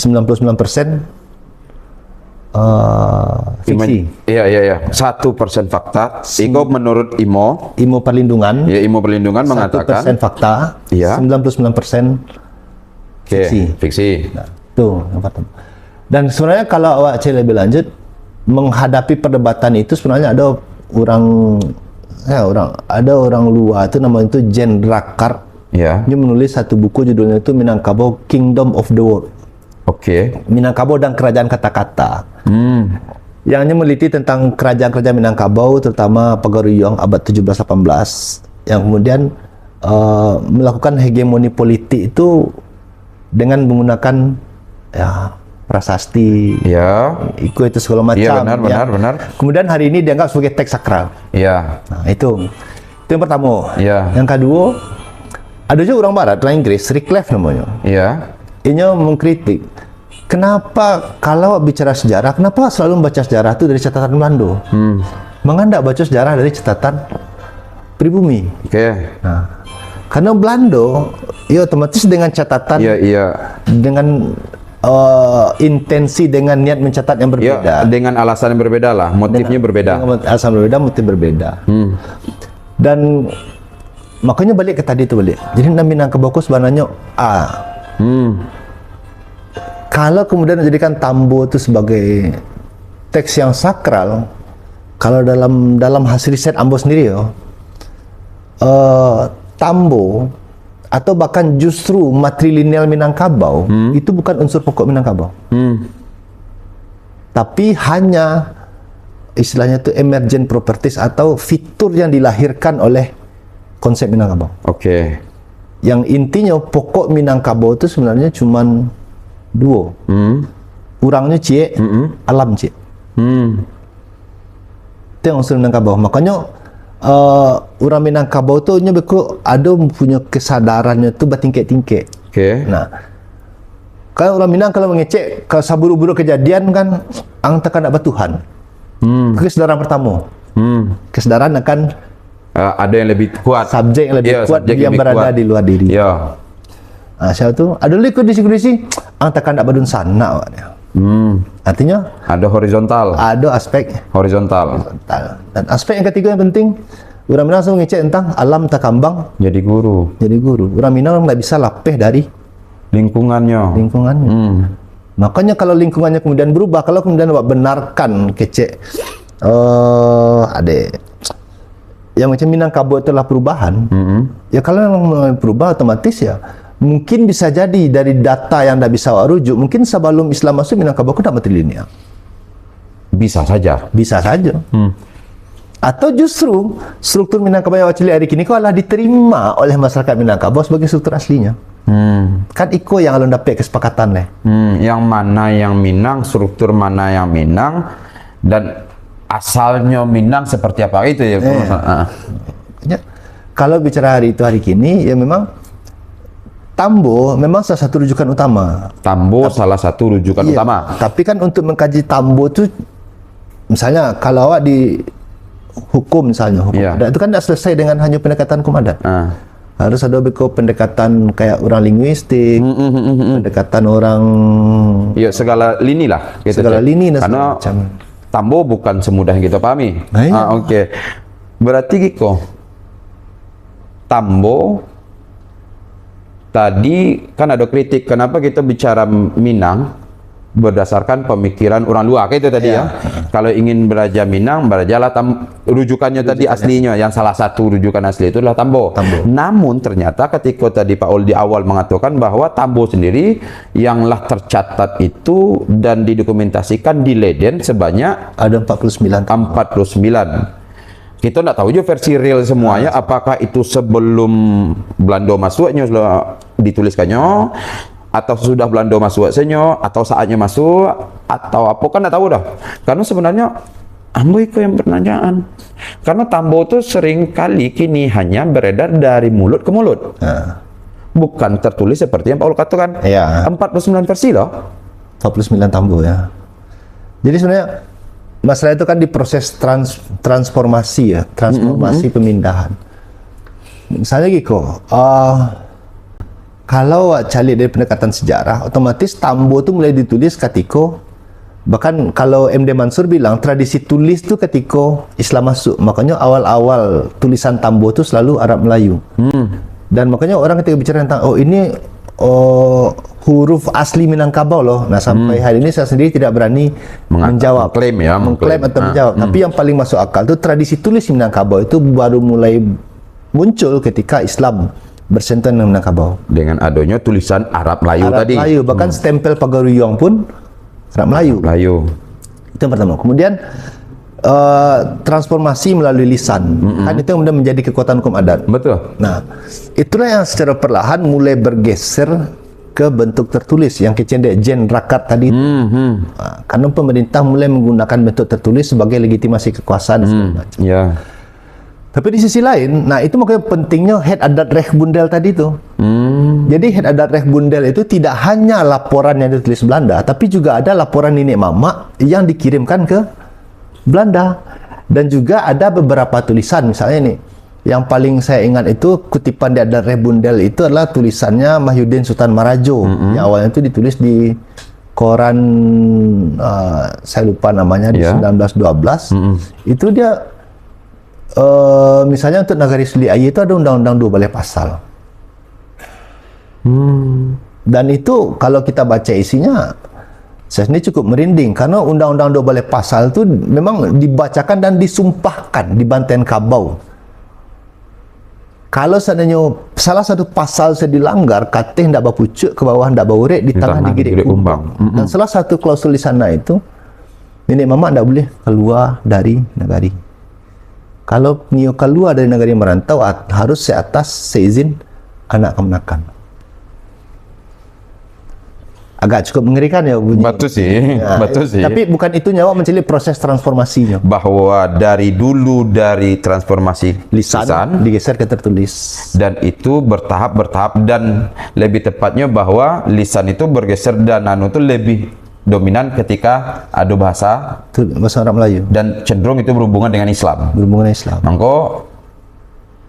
fiksi. Iya. 1% fakta. Iko menurut Imo Perlindungan. Ya, Imo Perlindungan mengatakan 1% fakta, iya. 99% fiksi. Nah, tuh yang pertama. Dan sebenarnya kalau awak cek lebih lanjut menghadapi perdebatan itu, sebenarnya ada orang luar itu namanya itu Jen Drakar. Ya. Dia menulis satu buku judulnya itu Minangkabau Kingdom of the World. Oke. Minangkabau dan Kerajaan Kata-Kata. Yang hanya meneliti tentang kerajaan-kerajaan Minangkabau, terutama Pagaruyung abad 17-18, yang kemudian melakukan hegemoni politik itu dengan menggunakan prasasti, ikut itu segala macam. Iya, benar. Kemudian hari ini dianggap sebagai teks sakral. Iya. Nah, itu yang pertama. Iya. Yang kedua, ada juga orang Barat, orang Inggris, Wycliffe namanya. Iya. Ini mengkritik, kenapa kalau bicara sejarah, kenapa selalu membaca sejarah itu dari catatan Belanda? Mengapa baca sejarah dari catatan pribumi? Oke. Nah, karena Belanda, ya otomatis dengan catatan, dengan intensi, dengan niat mencatat yang berbeda. Ya, dengan alasan yang berbeda lah, motifnya berbeda. Dengan alasan berbeda, motif berbeda. Dan makanya balik ke tadi itu balik. Jadi Minangkabau sebenarnya kalau kemudian menjadikan Tambo itu sebagai teks yang sakral, kalau dalam hasil riset Ambo sendiri Tambo atau bahkan justru matrilineal Minangkabau itu bukan unsur pokok Minangkabau, tapi hanya istilahnya itu emergent properties atau fitur yang dilahirkan oleh konsep Minangkabau. Oke. Yang intinya pokok Minangkabau itu sebenarnya cuman dua, urangnya cie, alam cie. Itu yang unsur Minangkabau. Makanya orang Minangkabau tu ada punya kesadarannya tu bertingkat-tingkat. Nah, kalau orang Minang kalau mengecek ke saburu-buru kejadian kan, ang tekan nak bertuhan. Kesadaran pertama. Kesadaran akan ada yang lebih kuat, subjek yang lebih kuat yang berada di luar diri. Saya tu ada lagi kondisi-kondisi ang tekan nak berdun sana. Artinya ada horizontal. Ada aspek horizontal. Dan aspek yang ketiga yang penting, orang Minang selalu ngecek tentang alam takambang jadi guru. Orang Minang nggak bisa lapeh dari lingkungannya. Makanya kalau lingkungannya kemudian berubah, kalau kemudian benarkan kecek ada yang macam Minangkabau itulah perubahan. Ya kalau memang berubah otomatis ya mungkin bisa jadi dari data yang tidak bisa rujuk, mungkin sebelum Islam masuk Minangkabau tidak matrilineal. Bisa saja. Atau justru struktur Minangkabau yang hari ini adalah diterima oleh masyarakat Minangkabau sebagai struktur aslinya. Kan iko yang alun dapat kesepakatan leh. Yang mana yang Minang, struktur mana yang Minang, dan asalnya Minang seperti apa itu ya. Kalau bicara hari kini ya memang Tambo memang salah satu rujukan utama. Salah satu rujukan utama. Tapi kan untuk mengkaji Tambo itu, misalnya kalau awak di hukum misalnya, adat itu kan tidak selesai dengan hanya pendekatan hukum adat. Harus ada pendekatan kayak orang linguistik, pendekatan orang. Ya segala lini lah. Segala lini. Karena Tambo bukan semudah yang kita pahami. Oke. Berarti Giko, Tambo tadi kan ada kritik kenapa kita bicara Minang berdasarkan pemikiran orang luar itu tadi ya. Kalau ingin belajar Minang, belajarlah rujukannya tadi aslinya, yang salah satu rujukan asli itu adalah Tambo. Namun ternyata ketika tadi Pak Ol di awal mengatakan bahwa Tambo sendiri yanglah tercatat itu dan didokumentasikan di Leiden sebanyak ada 49. 49. Kita tidak tahu juga versi real semuanya, apakah itu sebelum Belanda masuknya sudah dituliskannya, atau sudah Belanda masuk senyo, atau saatnya masuk, atau apa, kan tidak tahu dah. Karena sebenarnya ambo itu yang pertanyaan. Karena Tambo itu sering kali kini hanya beredar dari mulut ke mulut. Bukan tertulis seperti yang Pak Ol katakan. 49 versi loh. 49 Tambo ya. Jadi sebenarnya masalah itu kan di proses transformasi ya, transformasi pemindahan. Misalnya gitu, kalau cari dari pendekatan sejarah, otomatis Tambo itu mulai ditulis ketika, bahkan kalau MD Mansur bilang tradisi tulis itu ketika Islam masuk, makanya awal-awal tulisan Tambo itu selalu Arab Melayu. Dan makanya orang ketika bicara tentang ini huruf asli Minangkabau loh. Nah sampai hari ini saya sendiri tidak berani menjawab, mengklaim atau menjawab. Tapi yang paling masuk akal itu tradisi tulis Minangkabau itu baru mulai muncul ketika Islam bersentuhan dengan Minangkabau. Dengan adanya tulisan Arab Melayu tadi. Arab Melayu, bahkan stempel Pagaruyung pun Arab Melayu. Itu yang pertama. Kemudian transformasi melalui lisan. Kan itu yang kemudian menjadi kekuatan hukum adat. Betul. Nah, itulah yang secara perlahan mulai bergeser ke bentuk tertulis yang kecendek Jen Rakat tadi. Nah, karena pemerintah mulai menggunakan bentuk tertulis sebagai legitimasi kekuasaan segala macam. Tapi di sisi lain, nah itu makanya pentingnya head adat reh bundel tadi itu. Jadi head adat reh bundel itu tidak hanya laporan yang ditulis Belanda, tapi juga ada laporan nenek mama yang dikirimkan ke Belanda. Dan juga ada beberapa tulisan, misalnya nih, yang paling saya ingat itu kutipan di adat reh bundel itu adalah tulisannya Mahyudin Sultan Marajo. Yang awalnya itu ditulis di koran, saya lupa namanya, di 1912. Itu dia misalnya untuk Nagari Suli Aye itu ada undang-undang 2 balai pasal. Dan itu kalau kita baca isinya, saya sendiri cukup merinding karena undang-undang 2 balai pasal itu memang dibacakan dan disumpahkan di Banten Kabau. Kalau seandainya salah satu pasal saya dilanggar, kata hendak bapucuk ke bawah hendak baurek di tanah digirik kumbang. Dan salah satu klausul di sana itu, nenek mama tidak boleh keluar dari negari. Kalau Nio keluar dari negara merantau harus seatas seizin anak kemenakan. Agak cukup mengerikan ya bunyi. Betul sih, betul sih. Tapi bukan itu nyawa mencari proses transformasinya. Bahwa dari dulu dari transformasi lisan digeser ke tertulis. Dan itu bertahap dan lebih tepatnya bahwa lisan itu bergeser dan itu lebih dominan ketika ada bahasa Arab Melayu dan cenderung itu berhubungan dengan Islam. Maka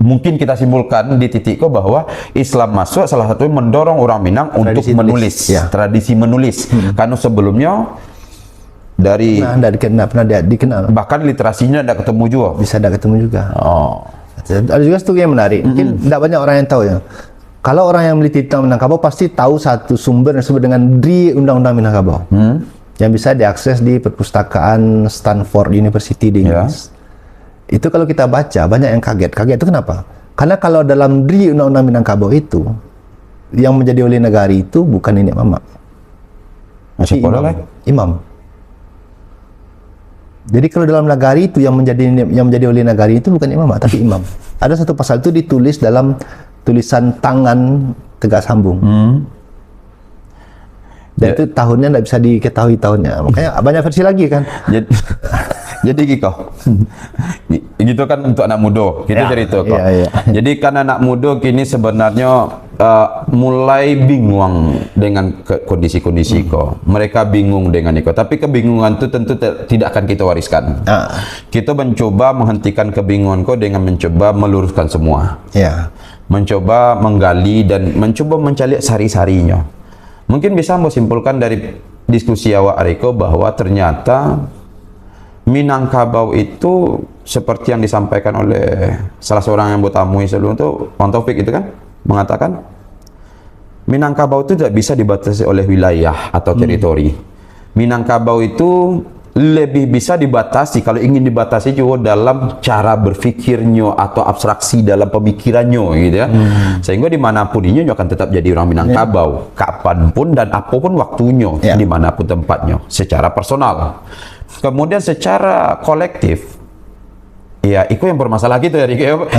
mungkin kita simpulkan di titik bahwa Islam masuk salah satu mendorong orang Minang tradisi untuk menulis, tradisi menulis. Karena sebelumnya dari pernah dikenal. Bahkan literasinya tidak ketemu juga. Bisa tidak ketemu juga. Ada juga studi yang menarik. Mungkin tidak banyak orang yang tahu ya. Kalau orang yang meneliti tentang Minangkabau pasti tahu satu sumber yang disebut dengan di Undang-Undang Minangkabau yang bisa diakses di perpustakaan Stanford University di Inggris. Itu kalau kita baca banyak yang kaget. Kaget itu kenapa? Karena kalau dalam di Undang-Undang Minangkabau itu yang menjadi oleh negari itu bukan nenek mama, tapi imam. Jadi kalau dalam negari itu yang menjadi oleh negari itu bukan imam tapi imam. Ada satu pasal itu ditulis dalam tulisan tangan Tegak Sambung. Dan itu tahunnya tidak bisa diketahui tahunnya. Makanya banyak versi lagi kan. Jadi gitu. Gitu kan untuk anak muda. Gitu cerita kok. Jadi kan anak muda kini sebenarnya mulai bingung dengan kondisi-kondisi kok. Mereka bingung dengan itu. Tapi kebingungan itu tentu tidak akan kita wariskan. Kita mencoba menghentikan kebingungan kok dengan mencoba meluruskan semua. Mencoba menggali dan mencoba mencari sari-sarinya. Mungkin bisa mau simpulkan dari diskusi awak Ariko bahwa ternyata Minangkabau itu seperti yang disampaikan oleh salah seorang yang bertamu sebelum itu, Bang Taufik itu kan mengatakan Minangkabau itu tidak bisa dibatasi oleh wilayah atau teritori. Minangkabau itu lebih bisa dibatasi, kalau ingin dibatasi juga dalam cara berpikirnya atau abstraksi dalam pemikirannya gitu ya. Sehingga dimanapun ini akan tetap jadi orang Minangkabau, kapanpun dan apapun waktunya, dimanapun tempatnya, secara personal. Kemudian secara kolektif, ya, itu yang bermasalah gitu ya,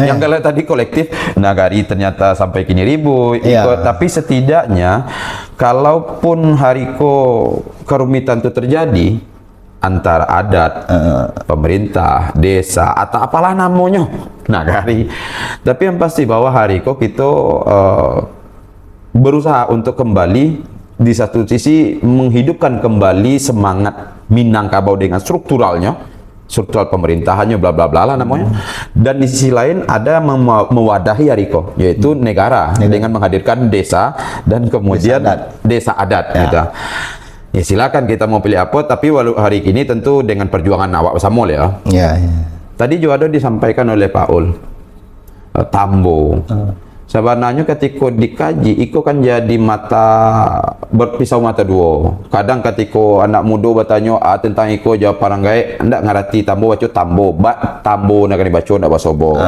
yang kalau tadi kolektif, nagari ternyata sampai kini ribut, tapi setidaknya, kalaupun hariko kerumitan itu terjadi, antara adat, pemerintah, desa, atau apalah namanya, nagari. Tapi yang pasti bahwa hariko kita berusaha untuk kembali, di satu sisi menghidupkan kembali semangat Minangkabau dengan struktural pemerintahannya, bla bla bla lah namanya. Dan di sisi lain ada mewadahi hariko, yaitu negara dengan menghadirkan desa dan kemudian desa adat gitu. Ya silakan kita mau pilih apa, tapi walau hari ini tentu dengan perjuangan awak bersama ya. Tadi juga ada disampaikan oleh Pak Ul, Tambo. Sebenarnya ketika dikaji, itu kan jadi berpisau mata dua. Kadang ketika anak muda bertanya tentang iko jawab paranggai, ndak ngerti Tambo baca Tambo nak dibaca ndak basobo.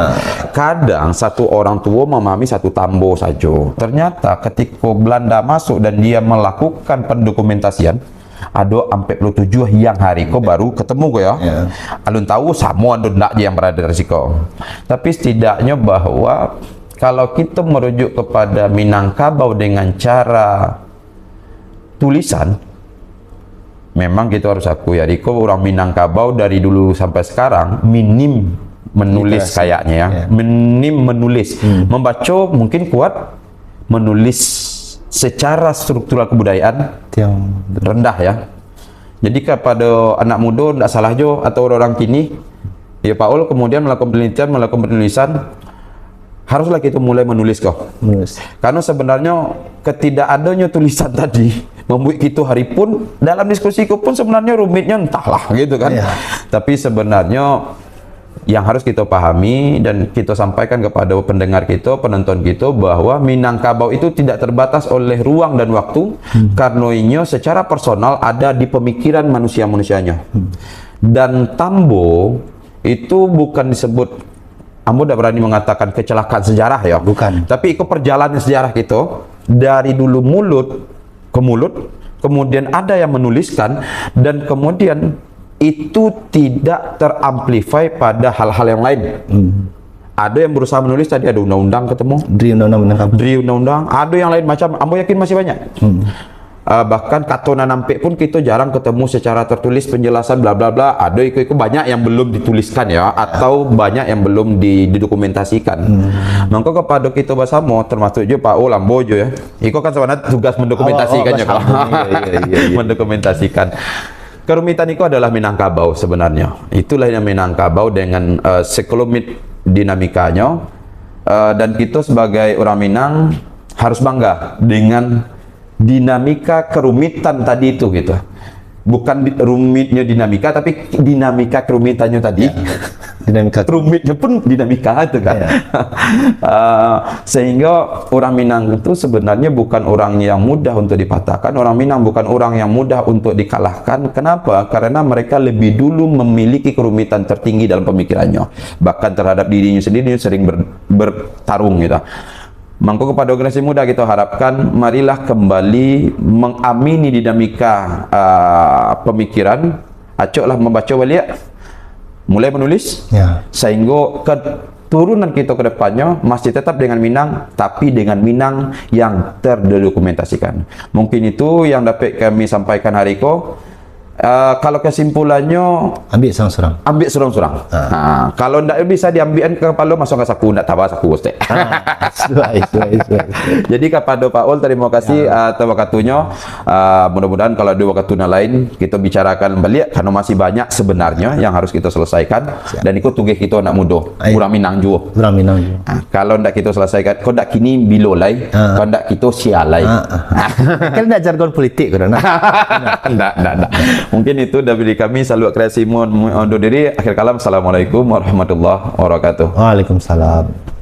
Kadang satu orang tua memahami satu Tambo saja. Ternyata ketika Belanda masuk dan dia melakukan pendokumentasian, ada 47 yang hari ko baru ketemu ko ya. Alun tahu semua ada ndak yang berada di situ. Tapi setidaknya bahwa kalau kita merujuk kepada Minangkabau dengan cara tulisan, memang kita harus akui ya, Riko orang Minangkabau dari dulu sampai sekarang minim menulis kayaknya ya, minim menulis. Membaca mungkin kuat, menulis secara struktural kebudayaan yang rendah ya. Jadi kepada anak muda tidak salah jo atau orang kini, ya Paul kemudian melakukan penulisan, haruslah kita mulai menulis kok. Karena sebenarnya ketidakadanya tulisan tadi membuat kita hari pun dalam diskusi pun sebenarnya rumitnya entahlah gitu kan. Tapi sebenarnya yang harus kita pahami dan kita sampaikan kepada pendengar kita, penonton kita, bahwa Minangkabau itu tidak terbatas oleh ruang dan waktu, karena ini secara personal ada di pemikiran manusia-manusianya. Dan Tambo itu bukan disebut, Ambo tidak berani mengatakan kecelakaan sejarah ya, bukan. Tapi itu perjalanan sejarah kita dari dulu mulut ke mulut, kemudian ada yang menuliskan, dan kemudian itu tidak teramplify pada hal-hal yang lain. Ada yang berusaha menulis, tadi ada undang-undang ketemu, Dri undang-undang, ada yang lain macam, Ambo yakin masih banyak. Bahkan katona nampik pun kita jarang ketemu secara tertulis penjelasan bla bla bla. Ada itu banyak yang belum dituliskan ya, atau banyak yang belum didokumentasikan. Maka kepada kita bersama, termasuk juga Pak Lambo ya, itu kan sebenarnya tugas mendokumentasikannya kalau mendokumentasikan. Kerumitan itu adalah Minangkabau sebenarnya. Itulah yang Minangkabau dengan sekelumit dinamikanya, dan kita sebagai orang Minang harus bangga dengan dinamika kerumitan tadi itu gitu. Bukan rumitnya dinamika, tapi dinamika kerumitannya tadi. Dinamika rumitnya pun dinamika itu kan. Sehingga orang Minang itu sebenarnya bukan orang yang mudah untuk dipatahkan. Orang Minang bukan orang yang mudah untuk dikalahkan. Kenapa? Karena mereka lebih dulu memiliki kerumitan tertinggi dalam pemikirannya. Bahkan terhadap dirinya sendiri sering bertarung gitu. Maka kepada generasi muda kita harapkan, marilah kembali mengamini dinamika pemikiran, acoklah membaca balik, mulai menulis, sehingga keturunan kita ke depannya masih tetap dengan Minang, tapi dengan Minang yang terdokumentasikan. Mungkin itu yang dapat kami sampaikan hari ini. Kalau kesimpulannya, ambil serang-serang. Kalau tidak bisa diambil ke kepala, masuk ke saku, tidak tahu saku Ustaz. Jadi kepada Pak Ul, terima kasih atas waktunya. Mudah-mudahan kalau ada waktu lain kita bicarakan balik, karena masih banyak sebenarnya yang harus kita selesaikan. Dan itu tugas kita anak muda, orang Minang juga. Kalau tidak kita selesaikan, kalau tidak kini bilolai, kalau tidak kita sialai. Kan tidak jargon politik, tidak. Mungkin itu dari kami. Salut kreasi mohon undur diri. Akhir kalam, assalamualaikum warahmatullahi wabarakatuh. Waalaikumsalam.